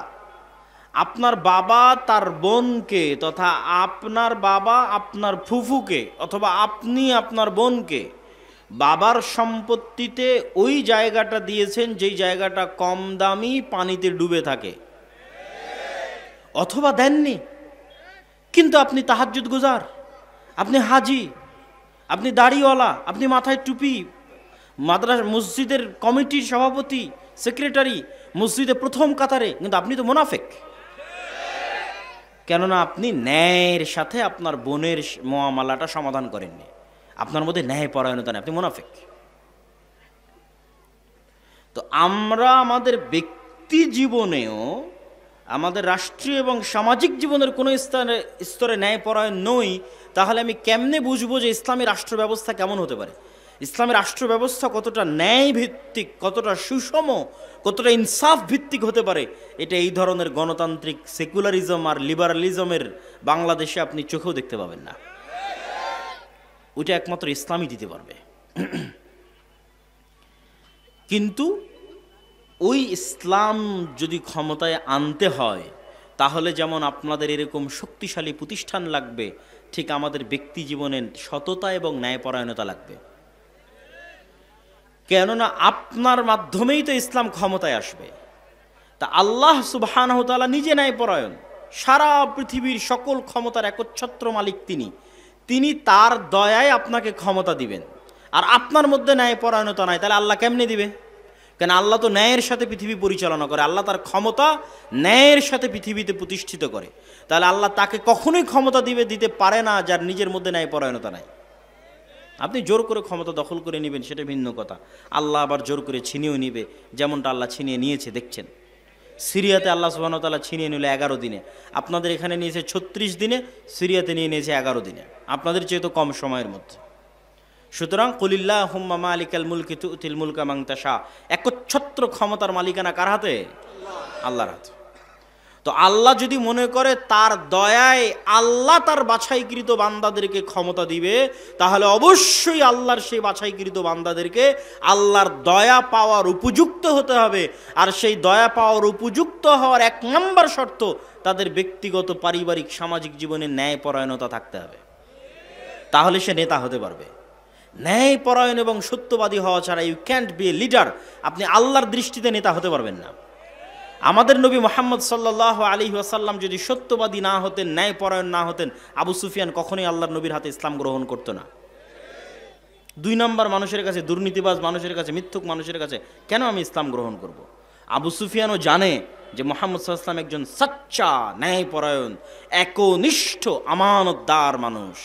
আপনার বাবা তার বোনকে তথা আপনার বাবা আপনার ফুফুকে অথবা আপনি আপনার বোনকে বাবার সম্পত্তিতে ওই জায়গাটা দিয়েছেন যেই জায়গাটা কম দামি, পানিতে ডুবে থাকে, অথবা দেননি, কিন্তু আপনি তাহাজ্জুদ গুজার, আপনি হাজি, আপনি দাড়িওয়ালা, আপনি মাথায় টুপি, মাদ্রাসা মসজিদের কমিটির সভাপতি, সেক্রেটারি, মসজিদে প্রথম কাতারে, কিন্তু আপনি তো মুনাফিক। কেননা আপনি ন্যায়ের সাথে আপনার বোনের মুআমালাটা সমাধান করেননি, আপনার মধ্যে ন্যায় পরায়ণতা নেই, আপনি মুনাফিক। তো আমরা আমাদের ব্যক্তি জীবনেও, আমাদের রাষ্ট্রীয় এবং সামাজিক জীবনের কোনো স্তরে ন্যায় পরায়ণ নই, তাহলে আমি কেমনে বুঝবো যে ইসলামী রাষ্ট্র ব্যবস্থা কেমন হতে পারে, ইসলামী রাষ্ট্র ব্যবস্থা কতটা ন্যায় ভিত্তিক, কতটা সুষম, কতটা ইনসাফ ভিত্তিক হতে পারে। এটা এই ধরনের গণতান্ত্রিক সেকুলারিজম আর লিবারালিজমের বাংলাদেশে আপনি চোখেও দেখতে পাবেন না। ওইটা একমাত্র ইসলামই দিতে পারবে। কিন্তু ওই ইসলাম যদি ক্ষমতায় আনতে হয়, তাহলে যেমন আপনাদের এরকম শক্তিশালী প্রতিষ্ঠান লাগবে, ঠিক আমাদের ব্যক্তি জীবনে সততা এবং ন্যায়পরায়ণতা লাগবে। কেননা আপনার মাধ্যমেই তো ইসলাম ক্ষমতায় আসবে। তা আল্লাহ সুবহানাহু ওয়া তাআলা নিজে ন্যায়পরায়ণ, সারা পৃথিবীর সকল ক্ষমতার একচ্ছত্র মালিক তিনি তার দয়ায় আপনাকে ক্ষমতা দিবেন। আর আপনার মধ্যে ন্যায়পরায়ণতা নাই, তাহলে আল্লাহ কেমনে দিবে? কেন আল্লাহ তো ন্যায়ের সাথে পৃথিবী পরিচালনা করে, আল্লাহ তার ক্ষমতা ন্যায়ের সাথে পৃথিবীতে প্রতিষ্ঠিত করে। তাহলে আল্লাহ তাকে কখনোই ক্ষমতা দিতে পারে না যার নিজের মধ্যে ন্যায়পরায়ণতা নাই। আপনি জোর করে ক্ষমতা দখল করে নেবেন, সেটা ভিন্ন কথা। আল্লাহ আবার জোর করে ছিনিয়েও নিবে, যেমনটা আল্লাহ ছিনিয়ে নিয়েছে দেখছেন। সিরিয়াতে আল্লাহ সুবহানাহু ওয়া তাআলা ছিনিয়ে নিল 11 দিনে, আপনাদের এখানে নিয়েছে 36 দিনে, সিরিয়াতে নিয়ে নিয়েছে 11 দিনে, আপনাদের চেয়ে তো কম সময়ের মধ্যে। সুতরাং কুলিল্লাহুম্মা মালিকাল মুলকি তুতিল মুলকা মান তাশা, একচ্ছত্র ক্ষমতার মালিকানা কার হাতে? আল্লাহর হাতে। তো আল্লাহ যদি মনে করে তার দয়ায় আল্লাহ তার বাছাইকৃত বান্দাদেরকে ক্ষমতা দিবে, তাহলে অবশ্যই আল্লাহর সেই বাছাইকৃত বান্দাদেরকে আল্লাহর দয়া পাওয়ার উপযুক্ত হতে হবে। আর সেই দয়া পাওয়ার উপযুক্ত হওয়ার 1 নম্বর শর্ত, তাদের ব্যক্তিগত, পারিবারিক, সামাজিক জীবনে ন্যায়পরায়ণতা থাকতে হবে। তাহলে সে নেতা হতে পারবে। ন্যায়পরায়ণ এবং সত্যবাদী হওয়া ছাড়া you can't be a leader. আপনি আল্লাহর দৃষ্টিতে নেতা হতে পারবেন না। আমাদের নবী মুহাম্মদ সাল্লাল্লাহু আলাইহি ওয়াসাল্লাম যদি সত্যবাদী না হতেন, ন্যায়পরায়ণ না হতেন, আবু সুফিয়ান কখনোই আল্লাহর নবীর হাতে ইসলাম গ্রহণ করতো না। 2 নম্বর মানুষের কাছে, দুর্নীতিবাজ মানুষের কাছে, মিথ্যুক মানুষের কাছে কেন আমি ইসলাম গ্রহণ করব? আবু সুফিয়ানও জানে যে মুহাম্মদ সাল্লাল্লাহু আলাইহি ওয়াসাল্লাম একজন সচ্চা, ন্যায়পরায়ণ, একনিষ্ঠ, আমানতদার মানুষ।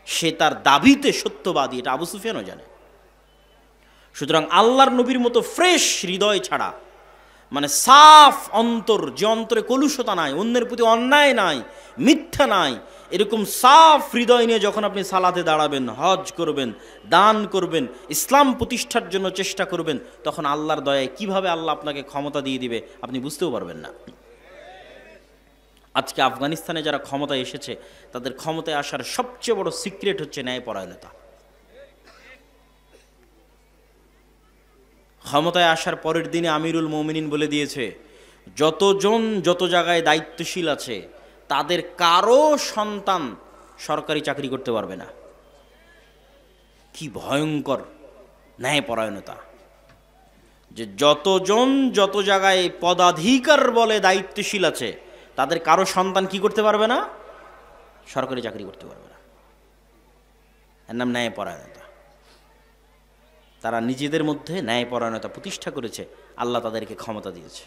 সে তার দাবিতে সত্যবাদী, এটা আবু সুফিয়ানও জানে। সুতরাং আল্লাহর নবীর মতো ফ্রেশ হৃদয় ছাড়া, মানে সাফ অন্তর, যে অন্তরে কলুষতা নাই, অন্যের প্রতি অন্যায় নাই, মিথ্যা নাই, এরকম সাফ হৃদয় নিয়ে যখন আপনি সালাতে দাঁড়াবেন, হজ করবেন, দান করবেন, ইসলাম প্রতিষ্ঠার জন্য চেষ্টা করবেন, তখন আল্লাহর দয়ায় কিভাবে আল্লাহ আপনাকে ক্ষমতা দিয়ে দিবে আপনি বুঝতেও পারবেন না। আজকে আফগানিস্তানে যারা ক্ষমতায় এসেছে, তাদের ক্ষমতায় আসার সবচেয়ে বড় সিক্রেট হচ্ছে ন্যায়পরায়ণতা। ক্ষমতায় আসার পরের দিনে আমিরুল মুমিনিন বলে দিয়েছে, যতজন যত জায়গায় দায়িত্বশীল আছে তাদের কারো সন্তান সরকারি চাকরি করতে পারবে না। কি ভয়ঙ্কর ন্যায়পরায়ণতা! যে যতজন যত জায়গায় পদাধিকার বলে দায়িত্বশীল আছে, তাদের কারো সন্তান কি করতে পারবে না? সরকারি চাকরি করতে পারবে না। এর নাম ন্যায়পরায়ণতা। তারা নিজেদের মধ্যে ন্যায়পরায়ণতা প্রতিষ্ঠা করেছে, আল্লাহ তাদেরকে ক্ষমতা দিয়েছে।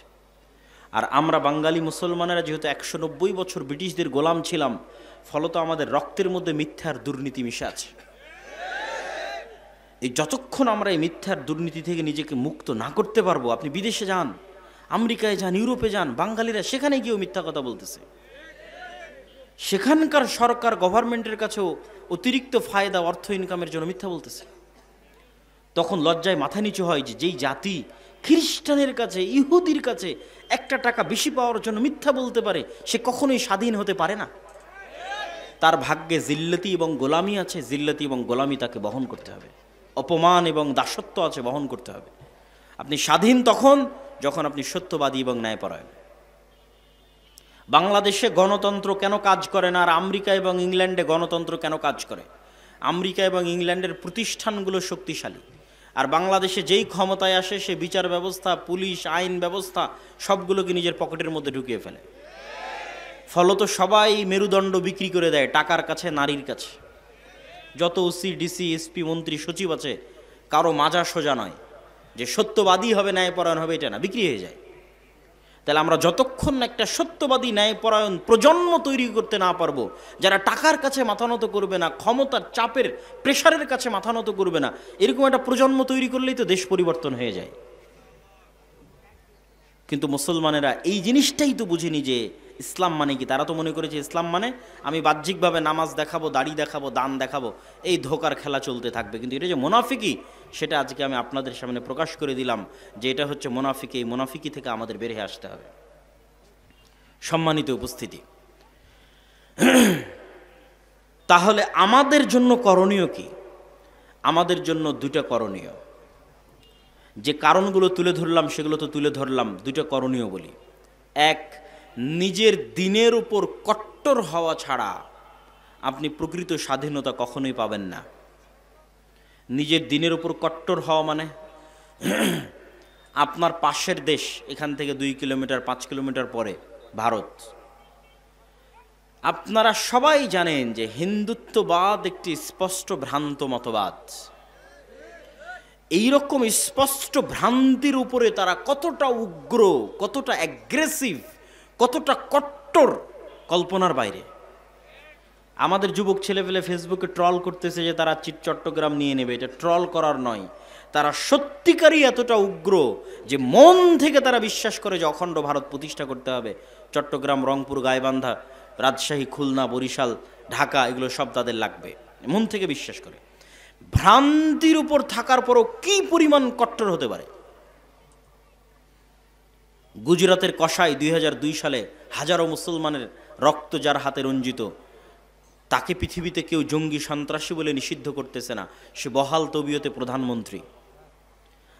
আর আমরা বাঙালি মুসলমানেরা যেহেতু 190 বছর ব্রিটিশদের গোলাম ছিলাম, ফলত আমাদের রক্তের মধ্যে মিথ্যার দুর্নীতি মিশে আছে। এই যতক্ষণ আমরা এই মিথ্যার দুর্নীতি থেকে নিজেকে মুক্ত না করতে পারবো, আপনি বিদেশে যান, আমেরিকায় যান, ইউরোপে যান, বাঙালিরা সেখানে গিয়েও মিথ্যা কথা বলতেছে। সেখানকার সরকার, গভর্নমেন্টের কাছেও অতিরিক্ত ফায়দা, অর্থ ইনকামের জন্য মিথ্যা বলতেছে। তখন লজ্জায় মাথা নিচু হয় যে যেই জাতি খ্রিস্টানের কাছে, ইহুদির কাছে 1 টাকা বেশি পাওয়ার জন্য মিথ্যা বলতে পারে, সে কখনোই স্বাধীন হতে পারে না। তার ভাগ্যে জিল্লতি এবং গোলামি আছে, জিল্লতি এবং গোলামি তাকে বহন করতে হবে। অপমান এবং দাসত্ব আছে, বহন করতে হবে। আপনি স্বাধীন তখন যখন আপনি সত্যবাদী এবং ন্যায়পরায়ণ। বাংলাদেশে গণতন্ত্র কেন কাজ করে না, আর আমেরিকা এবং ইংল্যান্ডে গণতন্ত্র কেন কাজ করে? আমেরিকা এবং ইংল্যান্ডের প্রতিষ্ঠানগুলো শক্তিশালী, আর বাংলাদেশে যেই ক্ষমতায় আসে সে বিচার ব্যবস্থা, পুলিশ, আইন ব্যবস্থা সবগুলোকে নিজের পকেটের মধ্যে ঢুকিয়ে ফেলে। ফলত সবাই মেরুদণ্ড বিক্রি করে দেয় টাকার কাছে, নারীর কাছে। যত ওসি, ডিসি, এসপি, মন্ত্রী, সচিব আছে, কারো মাজা সোজা নয় যে সত্যবাদী হবে, ন্যায়পরায়ণ হবে, এটা না, বিক্রি হয়ে যায়। তাহলে আমরা যতক্ষণ একটা সত্যবাদী ন্যায়পরায়ণ প্রজন্ম তৈরি করতে না পারবো, যারা টাকার কাছে মাথা নত করবে না, ক্ষমতার চাপের প্রেশারের কাছে মাথা নত করবে না, এরকম একটা প্রজন্ম তৈরি করলেই তো দেশ পরিবর্তন হয়ে যায়। কিন্তু মুসলমানেরা এই জিনিসটাই তো বুঝেনি যে ইসলাম মানে কি। তারা তো মনে করেছে ইসলাম মানে আমি বাহ্যিকভাবে নামাজ দেখাবো, দাড়ি দেখাবো, দান দেখাবো, এই ধোকার খেলা চলতে থাকবে। কিন্তু এটা যে মুনাফিকি, সেটা আজকে আমি আপনাদের সামনে প্রকাশ করে দিলাম যে এটা হচ্ছে মুনাফিকি। এই মুনাফিকি থেকে আমাদের বের হয়ে আসতে হবে। সম্মানিত উপস্থিতি, তাহলে আমাদের জন্য করণীয় কি? আমাদের জন্য দুটা করণীয়। যে কারণগুলো তুলে ধরলাম সেগুলো তো তুলে ধরলাম, দুটো করণীয় বলি। এক, নিজের দিনের উপর কট্টর হওয়া ছাড়া আপনি প্রকৃত স্বাধীনতা কখনোই পাবেন না। নিজের দিনের উপর কট্টর হওয়া মানে আপনার পাশের দেশ, এখান থেকে 2 কিলোমিটার 5 কিলোমিটার পরে ভারত। আপনারা সবাই জানেন যে হিন্দুত্ববাদ একটি স্পষ্ট ভ্রান্ত মতবাদ। এইরকম স্পষ্ট ভ্রান্তির উপরে তারা কতটা উগ্র, কতটা অ্যাগ্রেসিভ, কতটা কট্টর, কল্পনার বাইরে। আমাদের যুবক ছেলেপেলে ফেসবুকে ট্রল করতেছে যে তারা চট্টগ্রাম নিয়ে নেবে। এটা ট্রল করার নয়, তারা সত্যিকারই এতটা উগ্র যে মন থেকে তারা বিশ্বাস করে যে অখণ্ড ভারত প্রতিষ্ঠা করতে হবে। চট্টগ্রাম, রংপুর, গাইবান্ধা, রাজশাহী, খুলনা, বরিশাল, ঢাকা, এগুলো সব তাদের লাগবে, মন থেকে বিশ্বাস করে। ভ্রান্তির উপর থাকার পরও কি পরিমাণ কট্টর হতে পারে! গুজরাতের কসাই 2002 সালে হাজারো মুসলমানের রক্ত যার হাতে রঞ্জিত, তাকে পৃথিবীতে কেউ জঙ্গি, সন্ত্রাসী বলে নিষিদ্ধ করতেছে না। সে বহাল তবিয়তে প্রধানমন্ত্রী।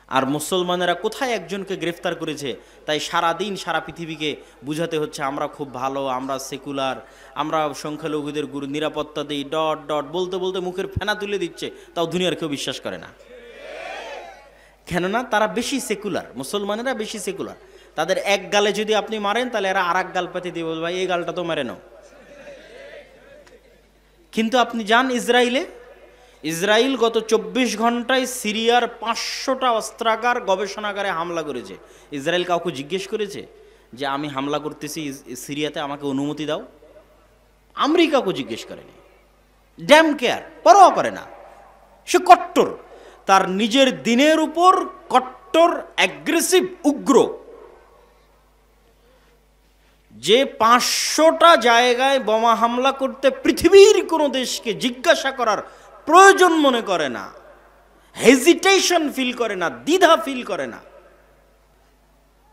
আর মুসলমানেরা কোথায় একজনকে গ্রেফতার করেছে, তাই সারাদিন সারা পৃথিবীকে বুঝাতে হচ্ছে আমরা খুব ভালো, আমরা সেকুলার, আমরা সংখ্যালঘুদের নিরাপত্তা দিই, ডট ডট বলতে বলতে মুখের ফেনা তুলে দিচ্ছে, তাও দুনিয়ার কেউ বিশ্বাস করে না। কেননা তারা বেশি সেকুলার, মুসলমানেরা বেশি সেকুলার। তাদের এক গালে যদি আপনি মারেন, তাহলে এরা আর এক গাল পেতে দিয়ে বলবে ভাই এই গালটা তো মেরে নাও। কিন্তু আপনি যান ইসরায়েলে, ইসরায়েল গত 24 ঘন্টায় সিরিয়ার 500টা অস্ত্রাগার, গবেষণাগারে হামলা করেছে। ইসরায়েল কাউকে জিজ্ঞেস করেছে যে আমি হামলা করতেছি সিরিয়াতে, আমাকে অনুমতি দাও? আমেরিকাকে জিজ্ঞেস করেনি। ড্যাম কেয়ার, পরোয়া করে না। সে কট্টর, তার নিজের দিনের উপর কট্টর, অ্যাগ্রেসিভ, উগ্র। যে 500টা জায়গায় বোমা হামলা করতে পৃথিবীর কোনো দেশকে জিজ্ঞাসা করার প্রয়োজন মনে করে না, হেজিটেশন ফিল করে না, দ্বিধা ফিল করে না।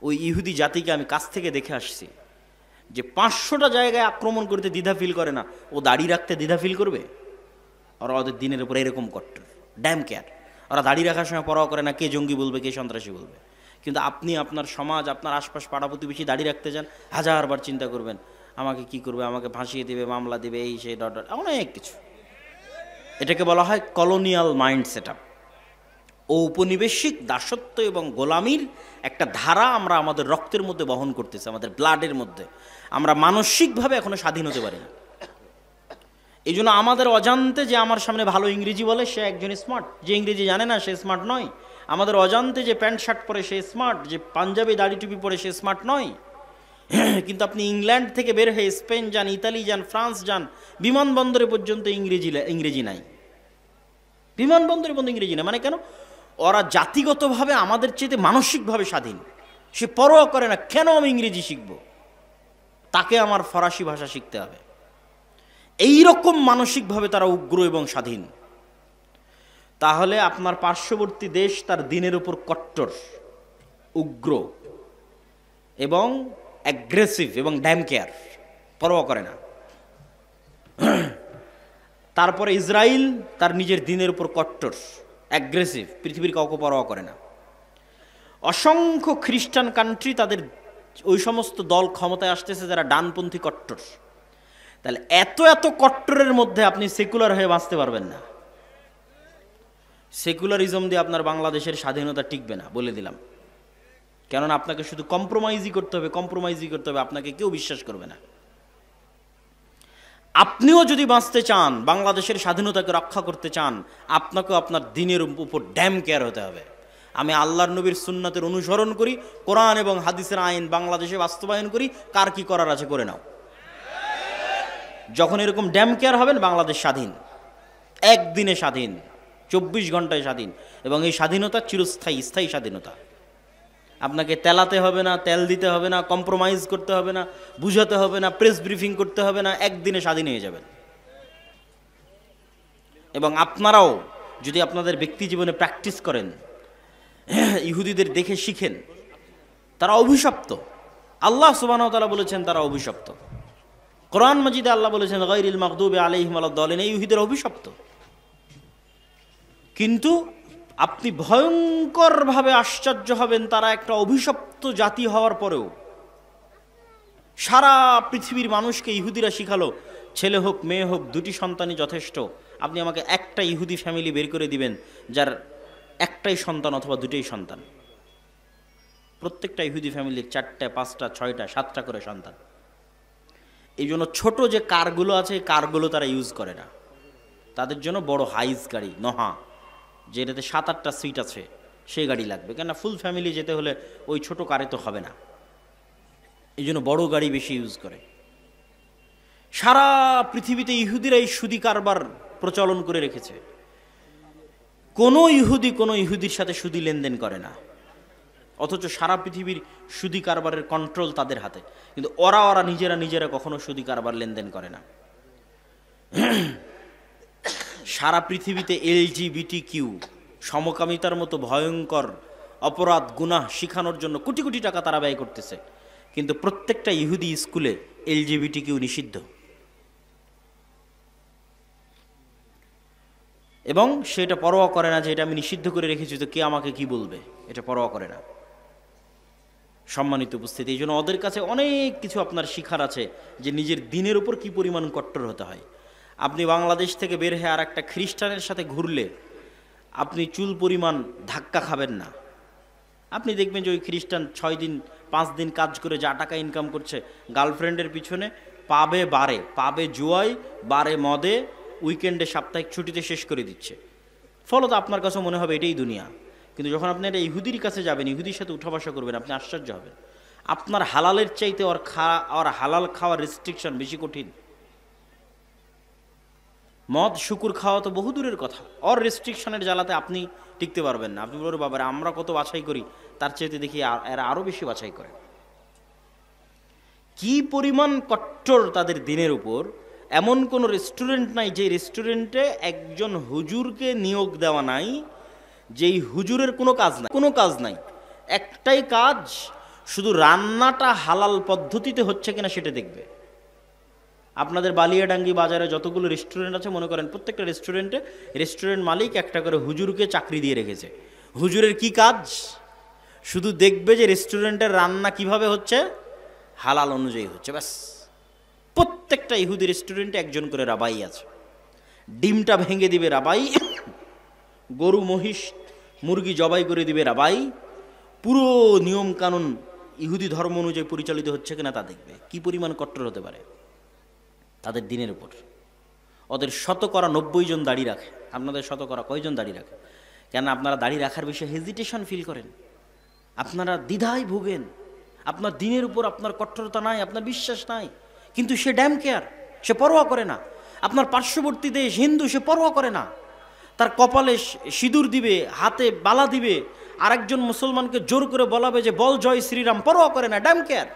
ওই ইহুদি জাতিকে আমি কাছ থেকে দেখে আসছি যে 500টা জায়গায় আক্রমণ করতে দ্বিধা ফিল করে না, ও দাড়ি রাখতে দ্বিধা ফিল করবে? ওরা ওদের দিনের উপর এরকম কট্টর, ড্যাম কেয়ার। ওরা দাড়ি রাখার সময় পরোয়া করে না কে জঙ্গি বলবে, কে সন্ত্রাসী বলবে। কিন্তু আপনি আপনার সমাজ, আপনার আশপাশ, পাড়া প্রতিবেশী দাড়ি রাখতে যান, হাজারবার চিন্তা করবেন আমাকে কি করবে, আমাকে ফাঁসিয়ে দেবে, মামলা দেবে, এই সেই ডট ডট, অনেক কিছু। এটাকে বলা হয় কলোনিয়াল মাইন্ড সেটআপ। ঔপনিবেশিক দাসত্ব এবং গোলামির একটা ধারা আমরা আমাদের রক্তের মধ্যে বহন করতেছি, আমাদের ব্লাডের মধ্যে। আমরা মানসিকভাবে এখনো স্বাধীন হতে পারি না। এই জন্য আমাদের অজান্তে যে আমার সামনে ভালো ইংরেজি বলে সে একজন স্মার্ট, যে ইংরেজি জানে না সে স্মার্ট নয়। আমাদের অজান্তে যে প্যান্ট শার্ট পরে সে স্মার্ট, যে পাঞ্জাবি দাড়ি টুপি পরে সে স্মার্ট নয়। কিন্তু আপনি ইংল্যান্ড থেকে বের হয়ে স্পেন যান, ইতালি যান, ফ্রান্স যান, বিমানবন্দরে পর্যন্ত ইংরেজি নাই। বিমানবন্দরে পর্যন্ত ইংরেজি নাই। মানে কেন? ওরা জাতিগতভাবে আমাদের চেয়ে মানসিকভাবে স্বাধীন। সে পরোয়া করে না কেন আমি ইংরেজি শিখব, তাকে আমার ফরাসি ভাষা শিখতে হবে। এইরকম মানসিকভাবে তারা উগ্র এবং স্বাধীন। তাহলে আপনার পার্শ্ববর্তী দেশ তার দিনের উপর কট্টর, উগ্র এবং অ্যাগ্রেসিভ এবং ড্যাম কেয়ার, পরোয়া করে না। তারপরে ইসরায়েল তার নিজের দিনের উপর কট্টর, অ্যাগ্রেসিভ, পৃথিবীর কাউকে পরোয়া করে না। অসংখ্য খ্রিস্টান কান্ট্রি, তাদের ওই সমস্ত দল ক্ষমতায় আসতেছে যারা ডানপন্থী কট্টর। তাহলে এত এত কট্টরের মধ্যে আপনি সেকুলার হয়ে বাঁচতে পারবেন না। সেকুলারিজম দিয়ে আপনার বাংলাদেশের স্বাধীনতা টিকবে না, বলে দিলাম। কেননা আপনাকে শুধু কম্প্রোমাইজই করতে হবে, কম্প্রোমাইজই করতে হবে, আপনাকে কেউ বিশ্বাস করবে না। আপনিও যদি বাঁচতে চান, বাংলাদেশের স্বাধীনতাকে রক্ষা করতে চান, আপনাকেও আপনার দিনের উপর ড্যাম কেয়ার হতে হবে। আমি আল্লাহর নবীর সুন্নাতের অনুসরণ করি, কোরআন এবং হাদিসের আইন বাংলাদেশে বাস্তবায়ন করি, কার কি করার আছে করে নাও। যখন এরকম ড্যাম কেয়ার হবেন, বাংলাদেশ স্বাধীন, একদিনে স্বাধীন, 24 ঘন্টায় স্বাধীন। এবং এই স্বাধীনতা চিরস্থায়ী, স্থায়ী স্বাধীনতা। আপনাকে তেলাতে হবে না, তেল দিতে হবে না, কম্প্রোমাইজ করতে হবে না, বুঝাতে হবে না, প্রেস ব্রিফিং করতে হবে না, একদিনে স্বাধীন হয়ে যাবেন। এবং আপনারাও যদি আপনাদের ব্যক্তি জীবনে প্র্যাকটিস করেন, ইহুদিদের দেখে শিখেন, তারা অভিশপ্ত। আল্লাহ সুবহানাহু ওয়া তাআলা বলেছেন তারা অভিশপ্ত। কোরআন মাজিদে আল্লাহ বলেছেন গায়রিল মাগদুবি আলাইহিম ওয়ালাদ-দালিন, এই ইহুদিরা অভিশপ্ত। কিন্তু আপনি ভয়ঙ্করভাবে আশ্চর্য হবেন, তারা একটা অভিশপ্ত জাতি হওয়ার পরেও সারা পৃথিবীর মানুষকে ইহুদিরা শিখালো, ছেলে হোক মেয়ে হোক, দুটি সন্তানই যথেষ্ট। আপনি আমাকে একটা ইহুদি ফ্যামিলি বের করে দিবেন যার একটাই সন্তান অথবা দুটোই সন্তান। প্রত্যেকটা ইহুদি ফ্যামিলির 4টা, 5টা, 6টা, 7টা করে সন্তান। এই জন্য ছোট যে কারগুলো আছে, এই কারগুলো তারা ইউজ করে না। তাদের জন্য বড় হাইজ গাড়ি, নহা, যেটাতে 7-8টা সিট আছে, সেই গাড়ি লাগবে। কেননা ফুল ফ্যামিলি যেতে হলে ওই ছোট কারে তো হবে না, এই জন্য বড় গাড়ি বেশি ইউজ করে। সারা পৃথিবীতে ইহুদিরা এই সুদি কারবার প্রচলন করে রেখেছে। কোনো ইহুদির সাথে সুদি লেনদেন করে না, অথচ সারা পৃথিবীর সুদি কারবারের কন্ট্রোল তাদের হাতে। কিন্তু ওরা নিজেরা কখনো সুদি কারবার লেনদেন করে না। সারা পৃথিবীতে LGBTQ সমকামিতার মতো ভয়ঙ্কর অপরাধ গুনাহ শিখানোর জন্য কোটি কোটি টাকা তারা ব্যয় করতেছে, কিন্তু প্রত্যেকটা ইহুদি স্কুলে LGBTQ নিষিদ্ধ। এবং সেটা পরোয়া করে না যে এটা আমি নিষিদ্ধ করে রেখেছি তো কে আমাকে কি বলবে, এটা পরোয়া করে না। সম্মানিত উপস্থিতি, এই জন্য ওদের কাছে অনেক কিছু আপনার শিখার আছে, যে নিজের দিনের উপর কি পরিমাণ কট্টর হতে হয়। আপনি বাংলাদেশ থেকে বের হয়ে আর একটা খ্রিস্টানের সাথে ঘুরলে আপনি চুল পরিমাণ ধাক্কা খাবেন না। আপনি দেখবেন যে ওই খ্রিস্টান 6 দিন 5 দিন কাজ করে যা টাকা ইনকাম করছে, গার্লফ্রেন্ডের পিছনে, পাবে জুয়ায়, বারে মদে, উইকেন্ডে সাপ্তাহিক ছুটিতে শেষ করে দিচ্ছে। ফলত আপনার কাছে মনে হবে এটাই দুনিয়া। কিন্তু যখন আপনি একটা ইহুদির কাছে যাবেন, ইহুদির সাথে উঠা বসা করবেন, আপনি আশ্চর্য হবেন। আপনার হালালের চাইতে ওর হালাল খাওয়ার রেস্ট্রিকশন বেশি কঠিন। মদ শুকুর খাওয়া তো বহু দূরের কথা, ওর রেস্ট্রিকশনের জ্বালাতে আপনি টিকতে পারবেন না। আপনি বলবেন বাবারে আমরা কত বাছাই করি, তার চাইতে দেখি এরা আরও বেশি বাছাই করে। কি পরিমাণ কট্টর তাদের দিনের উপর। এমন কোনো রেস্টুরেন্ট নাই যে রেস্টুরেন্টে একজন হুজুরকে নিয়োগ দেওয়া নাই, যেই হুজুরের কোনো কাজ নাই। একটাই কাজ, শুধু রান্নাটা হালাল পদ্ধতিতে হচ্ছে কিনা সেটা দেখবে। আপনাদের বালিয়াডাঙ্গি বাজারে যতগুলো রেস্টুরেন্ট আছে, মনে করেন প্রত্যেকটা রেস্টুরেন্ট মালিক একটা করে হুজুরকে চাকরি দিয়ে রেখেছে। হুজুরের কি কাজ? শুধু দেখবে যে রেস্টুরেন্টের রান্না কিভাবে হচ্ছে, হালাল অনুযায়ী হচ্ছে, ব্যাস। প্রত্যেকটা ইহুদি রেস্টুরেন্টে একজন করে রাবাই আছে। ডিমটা ভেঙে দিবে রাবাই, গরু মহিষ মুরগি জবাই করে দিবে রাবাই। পুরো নিয়ম কানুন ইহুদি ধর্ম অনুযায়ী পরিচালিত হচ্ছে কিনা তা দেখবে। কি পরিমাণ কট্টর হতে পারে তাদের দিনের উপর। ওদের 90 জন দাড়ি রাখে, আপনাদের কয়জন দাড়ি রাখে? কেন আপনারা দাড়ি রাখার বিষয়ে হেজিটেশন ফিল করেন, আপনারা দ্বিধায় ভোগেন, আপনার দিনের উপর আপনার কট্টরতা নাই, আপনার বিশ্বাস নাই, কিন্তু সে ড্যাম কেয়ার, সে পরোয়া করে না। আপনার পার্শ্ববর্তী দেশ হিন্দু, সে পরোয়া করে না। তার কপালে সিঁদুর দিবে, হাতে বালা দিবে, আরেকজন মুসলমানকে জোর করে বলাবে যে বল জয় শ্রীরাম, পরোয়া করে না, ড্যাম কেয়ার।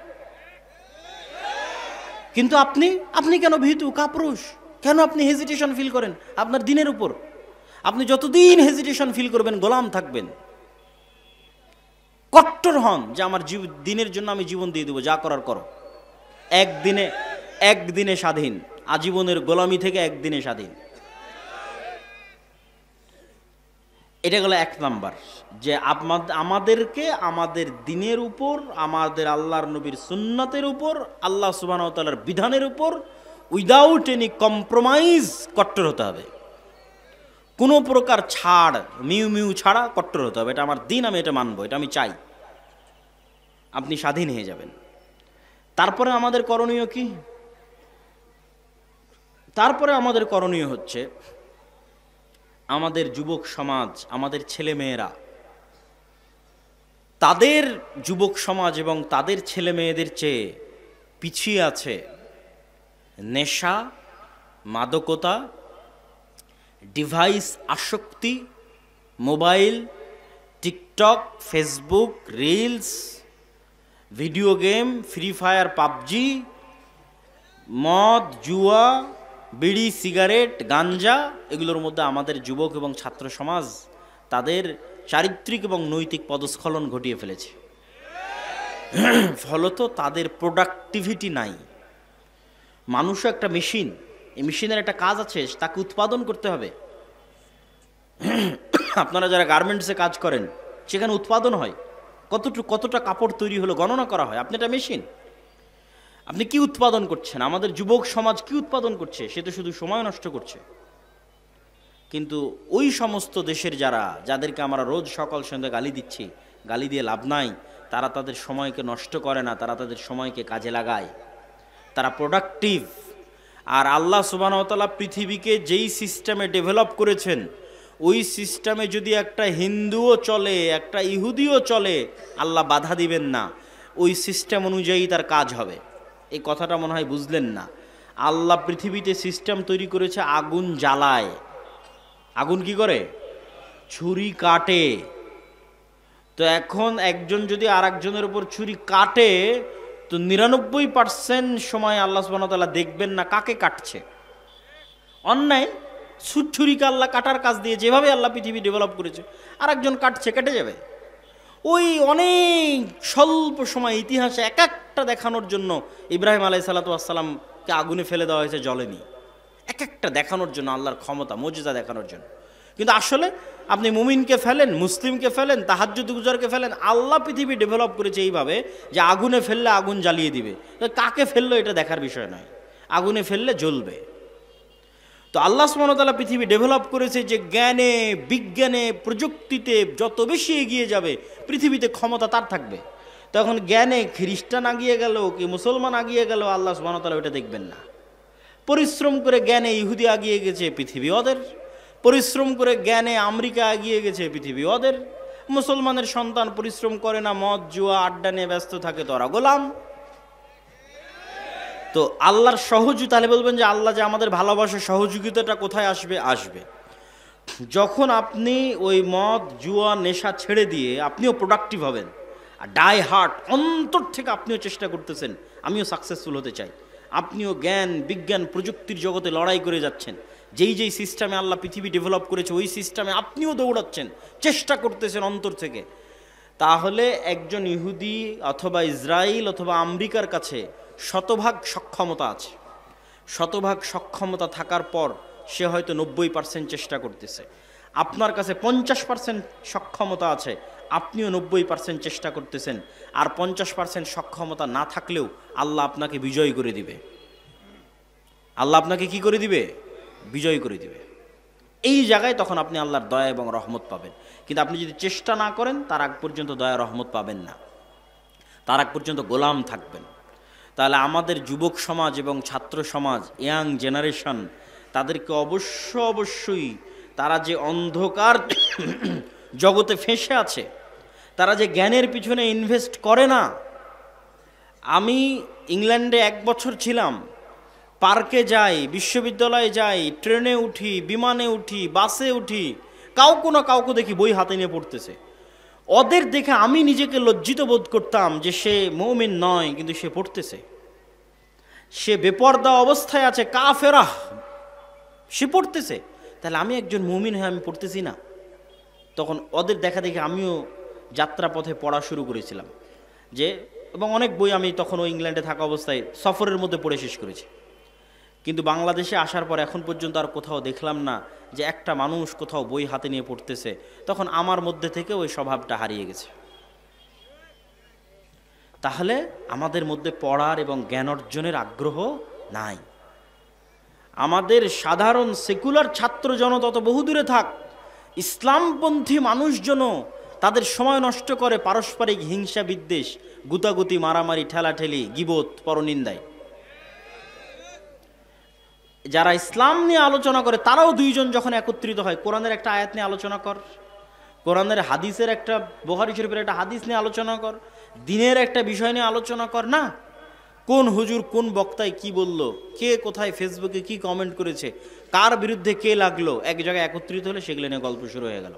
কিন্তু আপনি কেন ভীতু কাপুরুষ? কেন আপনি হেজিটেশন ফিল করেন আপনার দিনের উপর? আপনি যতদিন হেজিটেশন ফিল করবেন, গোলাম থাকবেন। কট্টর হন যে আমার দিনের জন্য আমি জীবন দিয়ে দেবো, যা করার করো। একদিনে স্বাধীন, আজীবনের গোলামি থেকে একদিনে স্বাধীন। এটা গেল এক নাম্বার, যে আমাদেরকে আমাদের দিনের উপর, আমাদের আল্লাহর নবীর সুন্নাতের উপর, আল্লাহ সুবহানাহু ওয়া তাআলার বিধানের উপর উইদাউট এনি কম্প্রোমাইজ কট্টর হতে হবে। কোনো প্রকার ছাড়, মিউ মিউ ছাড়া কট্টর হতে হবে। এটা আমার দিন, আমি এটা মানবো, এটা আমি চাই। আপনি স্বাধীন হয়ে যাবেন। তারপরে আমাদের করণীয় কি? তারপরে আমাদের করণীয় হচ্ছে আমাদের যুবক সমাজ, আমাদের ছেলে মেয়েরা, তাদের যুবক সমাজ এবং তাদের ছেলে মেয়েদের চেয়ে পিছিয়ে আছে নেশা, মাদকতা, ডিভাইস আসক্তি, mobile, TikTok, Facebook, reels, video game, free fire, PUBG, মদ, জুয়া, বিড়ি, সিগারেট, গাঞ্জা। এগুলোর মধ্যে আমাদের যুবক এবং ছাত্র সমাজ তাদের চারিত্রিক এবং নৈতিক পদস্খলন ঘটিয়ে ফেলেছে। ফলত তাদের প্রোডাক্টিভিটি নাই। মানুষও একটা মেশিন, এই মেশিনের একটা কাজ আছে, তাকে উৎপাদন করতে হবে। আপনারা যারা গার্মেন্টসে কাজ করেন, সেখানে উৎপাদন হয়, কতটা কাপড় তৈরি হলো গণনা করা হয়। আপনি একটা মেশিন, আপনি কি উৎপাদন করছেন? আমাদের যুবক সমাজ কি উৎপাদন করছে? সে তো শুধু সময় নষ্ট করছে। কিন্তু ওই সমস্ত দেশের যাদেরকে আমরা রোজ সকাল সন্ধ্যা গালি দিচ্ছি, গালি দিয়ে লাভ নাই, তারা তাদের সময়কে নষ্ট করে না, তারা তাদের সময়কে কাজে লাগায়, তারা প্রোডাক্টিভ। আর আল্লাহ সুবহানাহু ওয়া তাআলা পৃথিবীকে যেই সিস্টেমে ডেভেলপ করেছেন, ওই সিস্টেমে যদি একটা হিন্দুও চলে, একটা ইহুদিও চলে, আল্লাহ বাধা দিবেন না, ওই সিস্টেম অনুযায়ী তার কাজ হবে। এই কথাটা মনে হয় বুঝলেন না। আল্লাহ পৃথিবীতে সিস্টেম তৈরি করেছে, আগুন জ্বালায়। আগুন কি করে? ছুরি কাটে। তো এখন একজন যদি আর একজনের উপর ছুরি কাটে, তো 99% সময় আল্লাহ সুবহানাহু ওয়া তাআলা দেখবেন না কাকে কাটছে। অন্যায় ছুরিকে আল্লাহ কাটার কাজ দিয়ে, যেভাবে আল্লাহ পৃথিবী ডেভেলপ করেছে, আর একজন কাটছে, কেটে যাবে। ওই অনেক স্বল্প সময় ইতিহাসে এক একটা দেখানোর জন্য ইব্রাহিম আলাইহিস সালাতু ওয়াস সালামকে আগুনে ফেলে দেওয়া হয়েছে, জ্বলেনি। এক একটা দেখানোর জন্য, আল্লাহর ক্ষমতা, মুজিজা দেখানোর জন্য। কিন্তু আসলে আপনি মুমিনকে ফেলেন, মুসলিমকে ফেলেন, তাহাজ্জুদ গুজারকে ফেলেন, আল্লাহ পৃথিবী ডেভেলপ করেছে এইভাবে যে আগুনে ফেললে আগুন জ্বালিয়ে দিবে। কাকে ফেললো এটা দেখার বিষয় নয়, আগুনে ফেললে জ্বলবে। তো আল্লাহ সুবহানাহু ওয়া তাআলা পৃথিবী ডেভেলপ করেছে যে জ্ঞানে, বিজ্ঞানে, প্রযুক্তিতে যত বেশি এগিয়ে যাবে, পৃথিবীতে ক্ষমতা তার থাকবে। তখন জ্ঞানে খ্রিস্টান আগিয়ে গেল কি মুসলমান আগিয়ে গেল, আল্লাহ সুবহানাহু ওয়া তাআলা ওটা দেখবেন না। পরিশ্রম করে জ্ঞানে ইহুদি আগিয়ে গেছে, পৃথিবী ওদের। পরিশ্রম করে জ্ঞানে আমেরিকা এগিয়ে গেছে, পৃথিবী ওদের। মুসলমানের সন্তান পরিশ্রম করে না, মদ জুয়া আড্ডা নিয়ে ব্যস্ত থাকে, তোরা গোলাম। তো আল্লাহর সহযোগিতা, তাহলে বলবেন যে আল্লাহ যে আমাদের ভালোবাসে, সহযোগিতাটা কোথায় আসবে? আসবে যখন আপনি ওই মদ জুয়া নেশা ছেড়ে দিয়ে আপনিও প্রোডাক্টিভ হবেন, আর ডাই হার্ট অন্তর থেকে আপনিও চেষ্টা করতেছেন আমিও সাকসেসফুল হতে চাই, আপনিও জ্ঞান বিজ্ঞান প্রযুক্তির জগতে লড়াই করে যাচ্ছেন, যেই সিস্টেমে আল্লাহ পৃথিবী ডেভেলপ করেছে ওই সিস্টেমে আপনিও দৌড়াচ্ছেন, চেষ্টা করতেছেন অন্তর থেকে, তাহলে একজন ইহুদি অথবা ইসরায়েল অথবা আমেরিকার কাছে শতভাগ সক্ষমতা আছে। শতভাগ সক্ষমতা থাকার পর সে হয়তো 90% চেষ্টা করতেছে। আপনার কাছে 50% সক্ষমতা আছে, আপনিও 90% চেষ্টা করতেছেন। আর 50% সক্ষমতা না থাকলেও আল্লাহ আপনাকে বিজয় করে দিবে। আল্লাহ আপনাকে কি করে দিবে? বিজয় করে দিবে। এই জায়গায় তখন আপনি আল্লাহর দয়া এবং রহমত পাবেন। কিন্তু আপনি যদি চেষ্টা না করেন, তার আগ পর্যন্ত দয়া রহমত পাবেন না, তার আগ পর্যন্ত গোলাম থাকবেন। তাহলে যুবক সমাজ এবং ছাত্র সমাজ, ইয়াং জেনারেশন, তাদেরকে অবশ্যই তারা যে অন্ধকার জগতে ফেঁসে আছে, তারা যে জ্ঞানের পিছনে ইনভেস্ট করে না। আমি ইংল্যান্ডে 1 বছর ছিলাম, পার্কে যাই, বিশ্ববিদ্যালয়ে যাই, ট্রেনে উঠি, বিমানে উঠি, বাসে উঠি, কাউকে দেখি বই হাতে নিয়ে পড়তেছে। ওদের দেখে আমি নিজেকে লজ্জিত বোধ করতাম যে সে মুমিন নয়, কিন্তু সে পড়তেছে, সে বেপরদা অবস্থায় আছে, কাফেরা, সে পড়তেছে। তাহলে আমি একজন মুমিন হয়ে আমি পড়তেছি না? তখন ওদের দেখা দেখে আমিও যাত্রাপথে পড়া শুরু করেছিলাম এবং অনেক বই আমি তখন ওই ইংল্যান্ডে থাকা অবস্থায় সফরের মধ্যে পড়ে শেষ করেছি। কিন্তু বাংলাদেশে আসার পর এখন পর্যন্ত আর কোথাও দেখলাম না যে একটা মানুষ কোথাও বই হাতে নিয়ে পড়তেছে। তখন আমার মধ্যে থেকে ওই স্বভাবটা হারিয়ে গেছে। তাহলে আমাদের মধ্যে পড়ার এবং জ্ঞান অর্জনের আগ্রহ নাই। আমাদের সাধারণ সেকুলার ছাত্র জনতা তো বহুদূরে থাক, ইসলামপন্থী মানুষজনও তাদের সময় নষ্ট করে পারস্পরিক হিংসা বিদ্বেষ, গুতাগুতি, মারামারি, ঠেলাঠেলি, গীবত, পরনিন্দায়। যারা ইসলাম নিয়ে আলোচনা করে তারাও দুইজন যখন একত্রিত হয়, কোরআনের একটা আয়াত নিয়ে আলোচনা কর, কোরআনের হাদিসের একটা, বুখারী শরীফের একটা হাদিস নিয়ে আলোচনা কর, দিনের একটা বিষয় নিয়ে আলোচনা কর। না, কোন হুজুর কোন বক্তায় কি বলল, কে কোথায় ফেসবুকে কি কমেন্ট করেছে, কার বিরুদ্ধে কে লাগলো, এক জায়গায় একত্রিত হলে সেগুলো নিয়ে গল্প শুরু হয়ে গেল।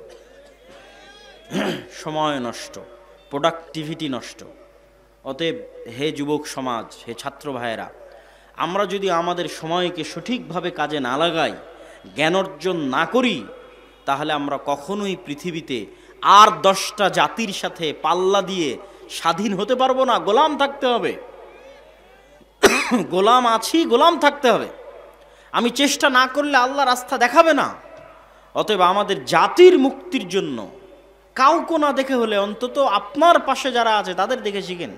সময় নষ্ট, প্রোডাক্টিভিটি নষ্ট। অতএব হে যুবক সমাজ, হে ছাত্র ভাইয়েরা, আমরা যদি আমাদের সময়কে সঠিকভাবে কাজে না লাগাই, জ্ঞান অর্জন না করি, তাহলে আমরা কখনোই পৃথিবীতে আর 10টা জাতির সাথে পাল্লা দিয়ে স্বাধীন হতে পারবো না। গোলাম থাকতে হবে, গোলাম আছি, গোলাম থাকতে হবে। আমি চেষ্টা না করলে আল্লাহ রাস্তা দেখাবে না। অতএব আমাদের জাতির মুক্তির জন্য কাউকে না দেখে হলে অন্তত আপনার পাশে যারা আছে তাদের দেখে শিখেন।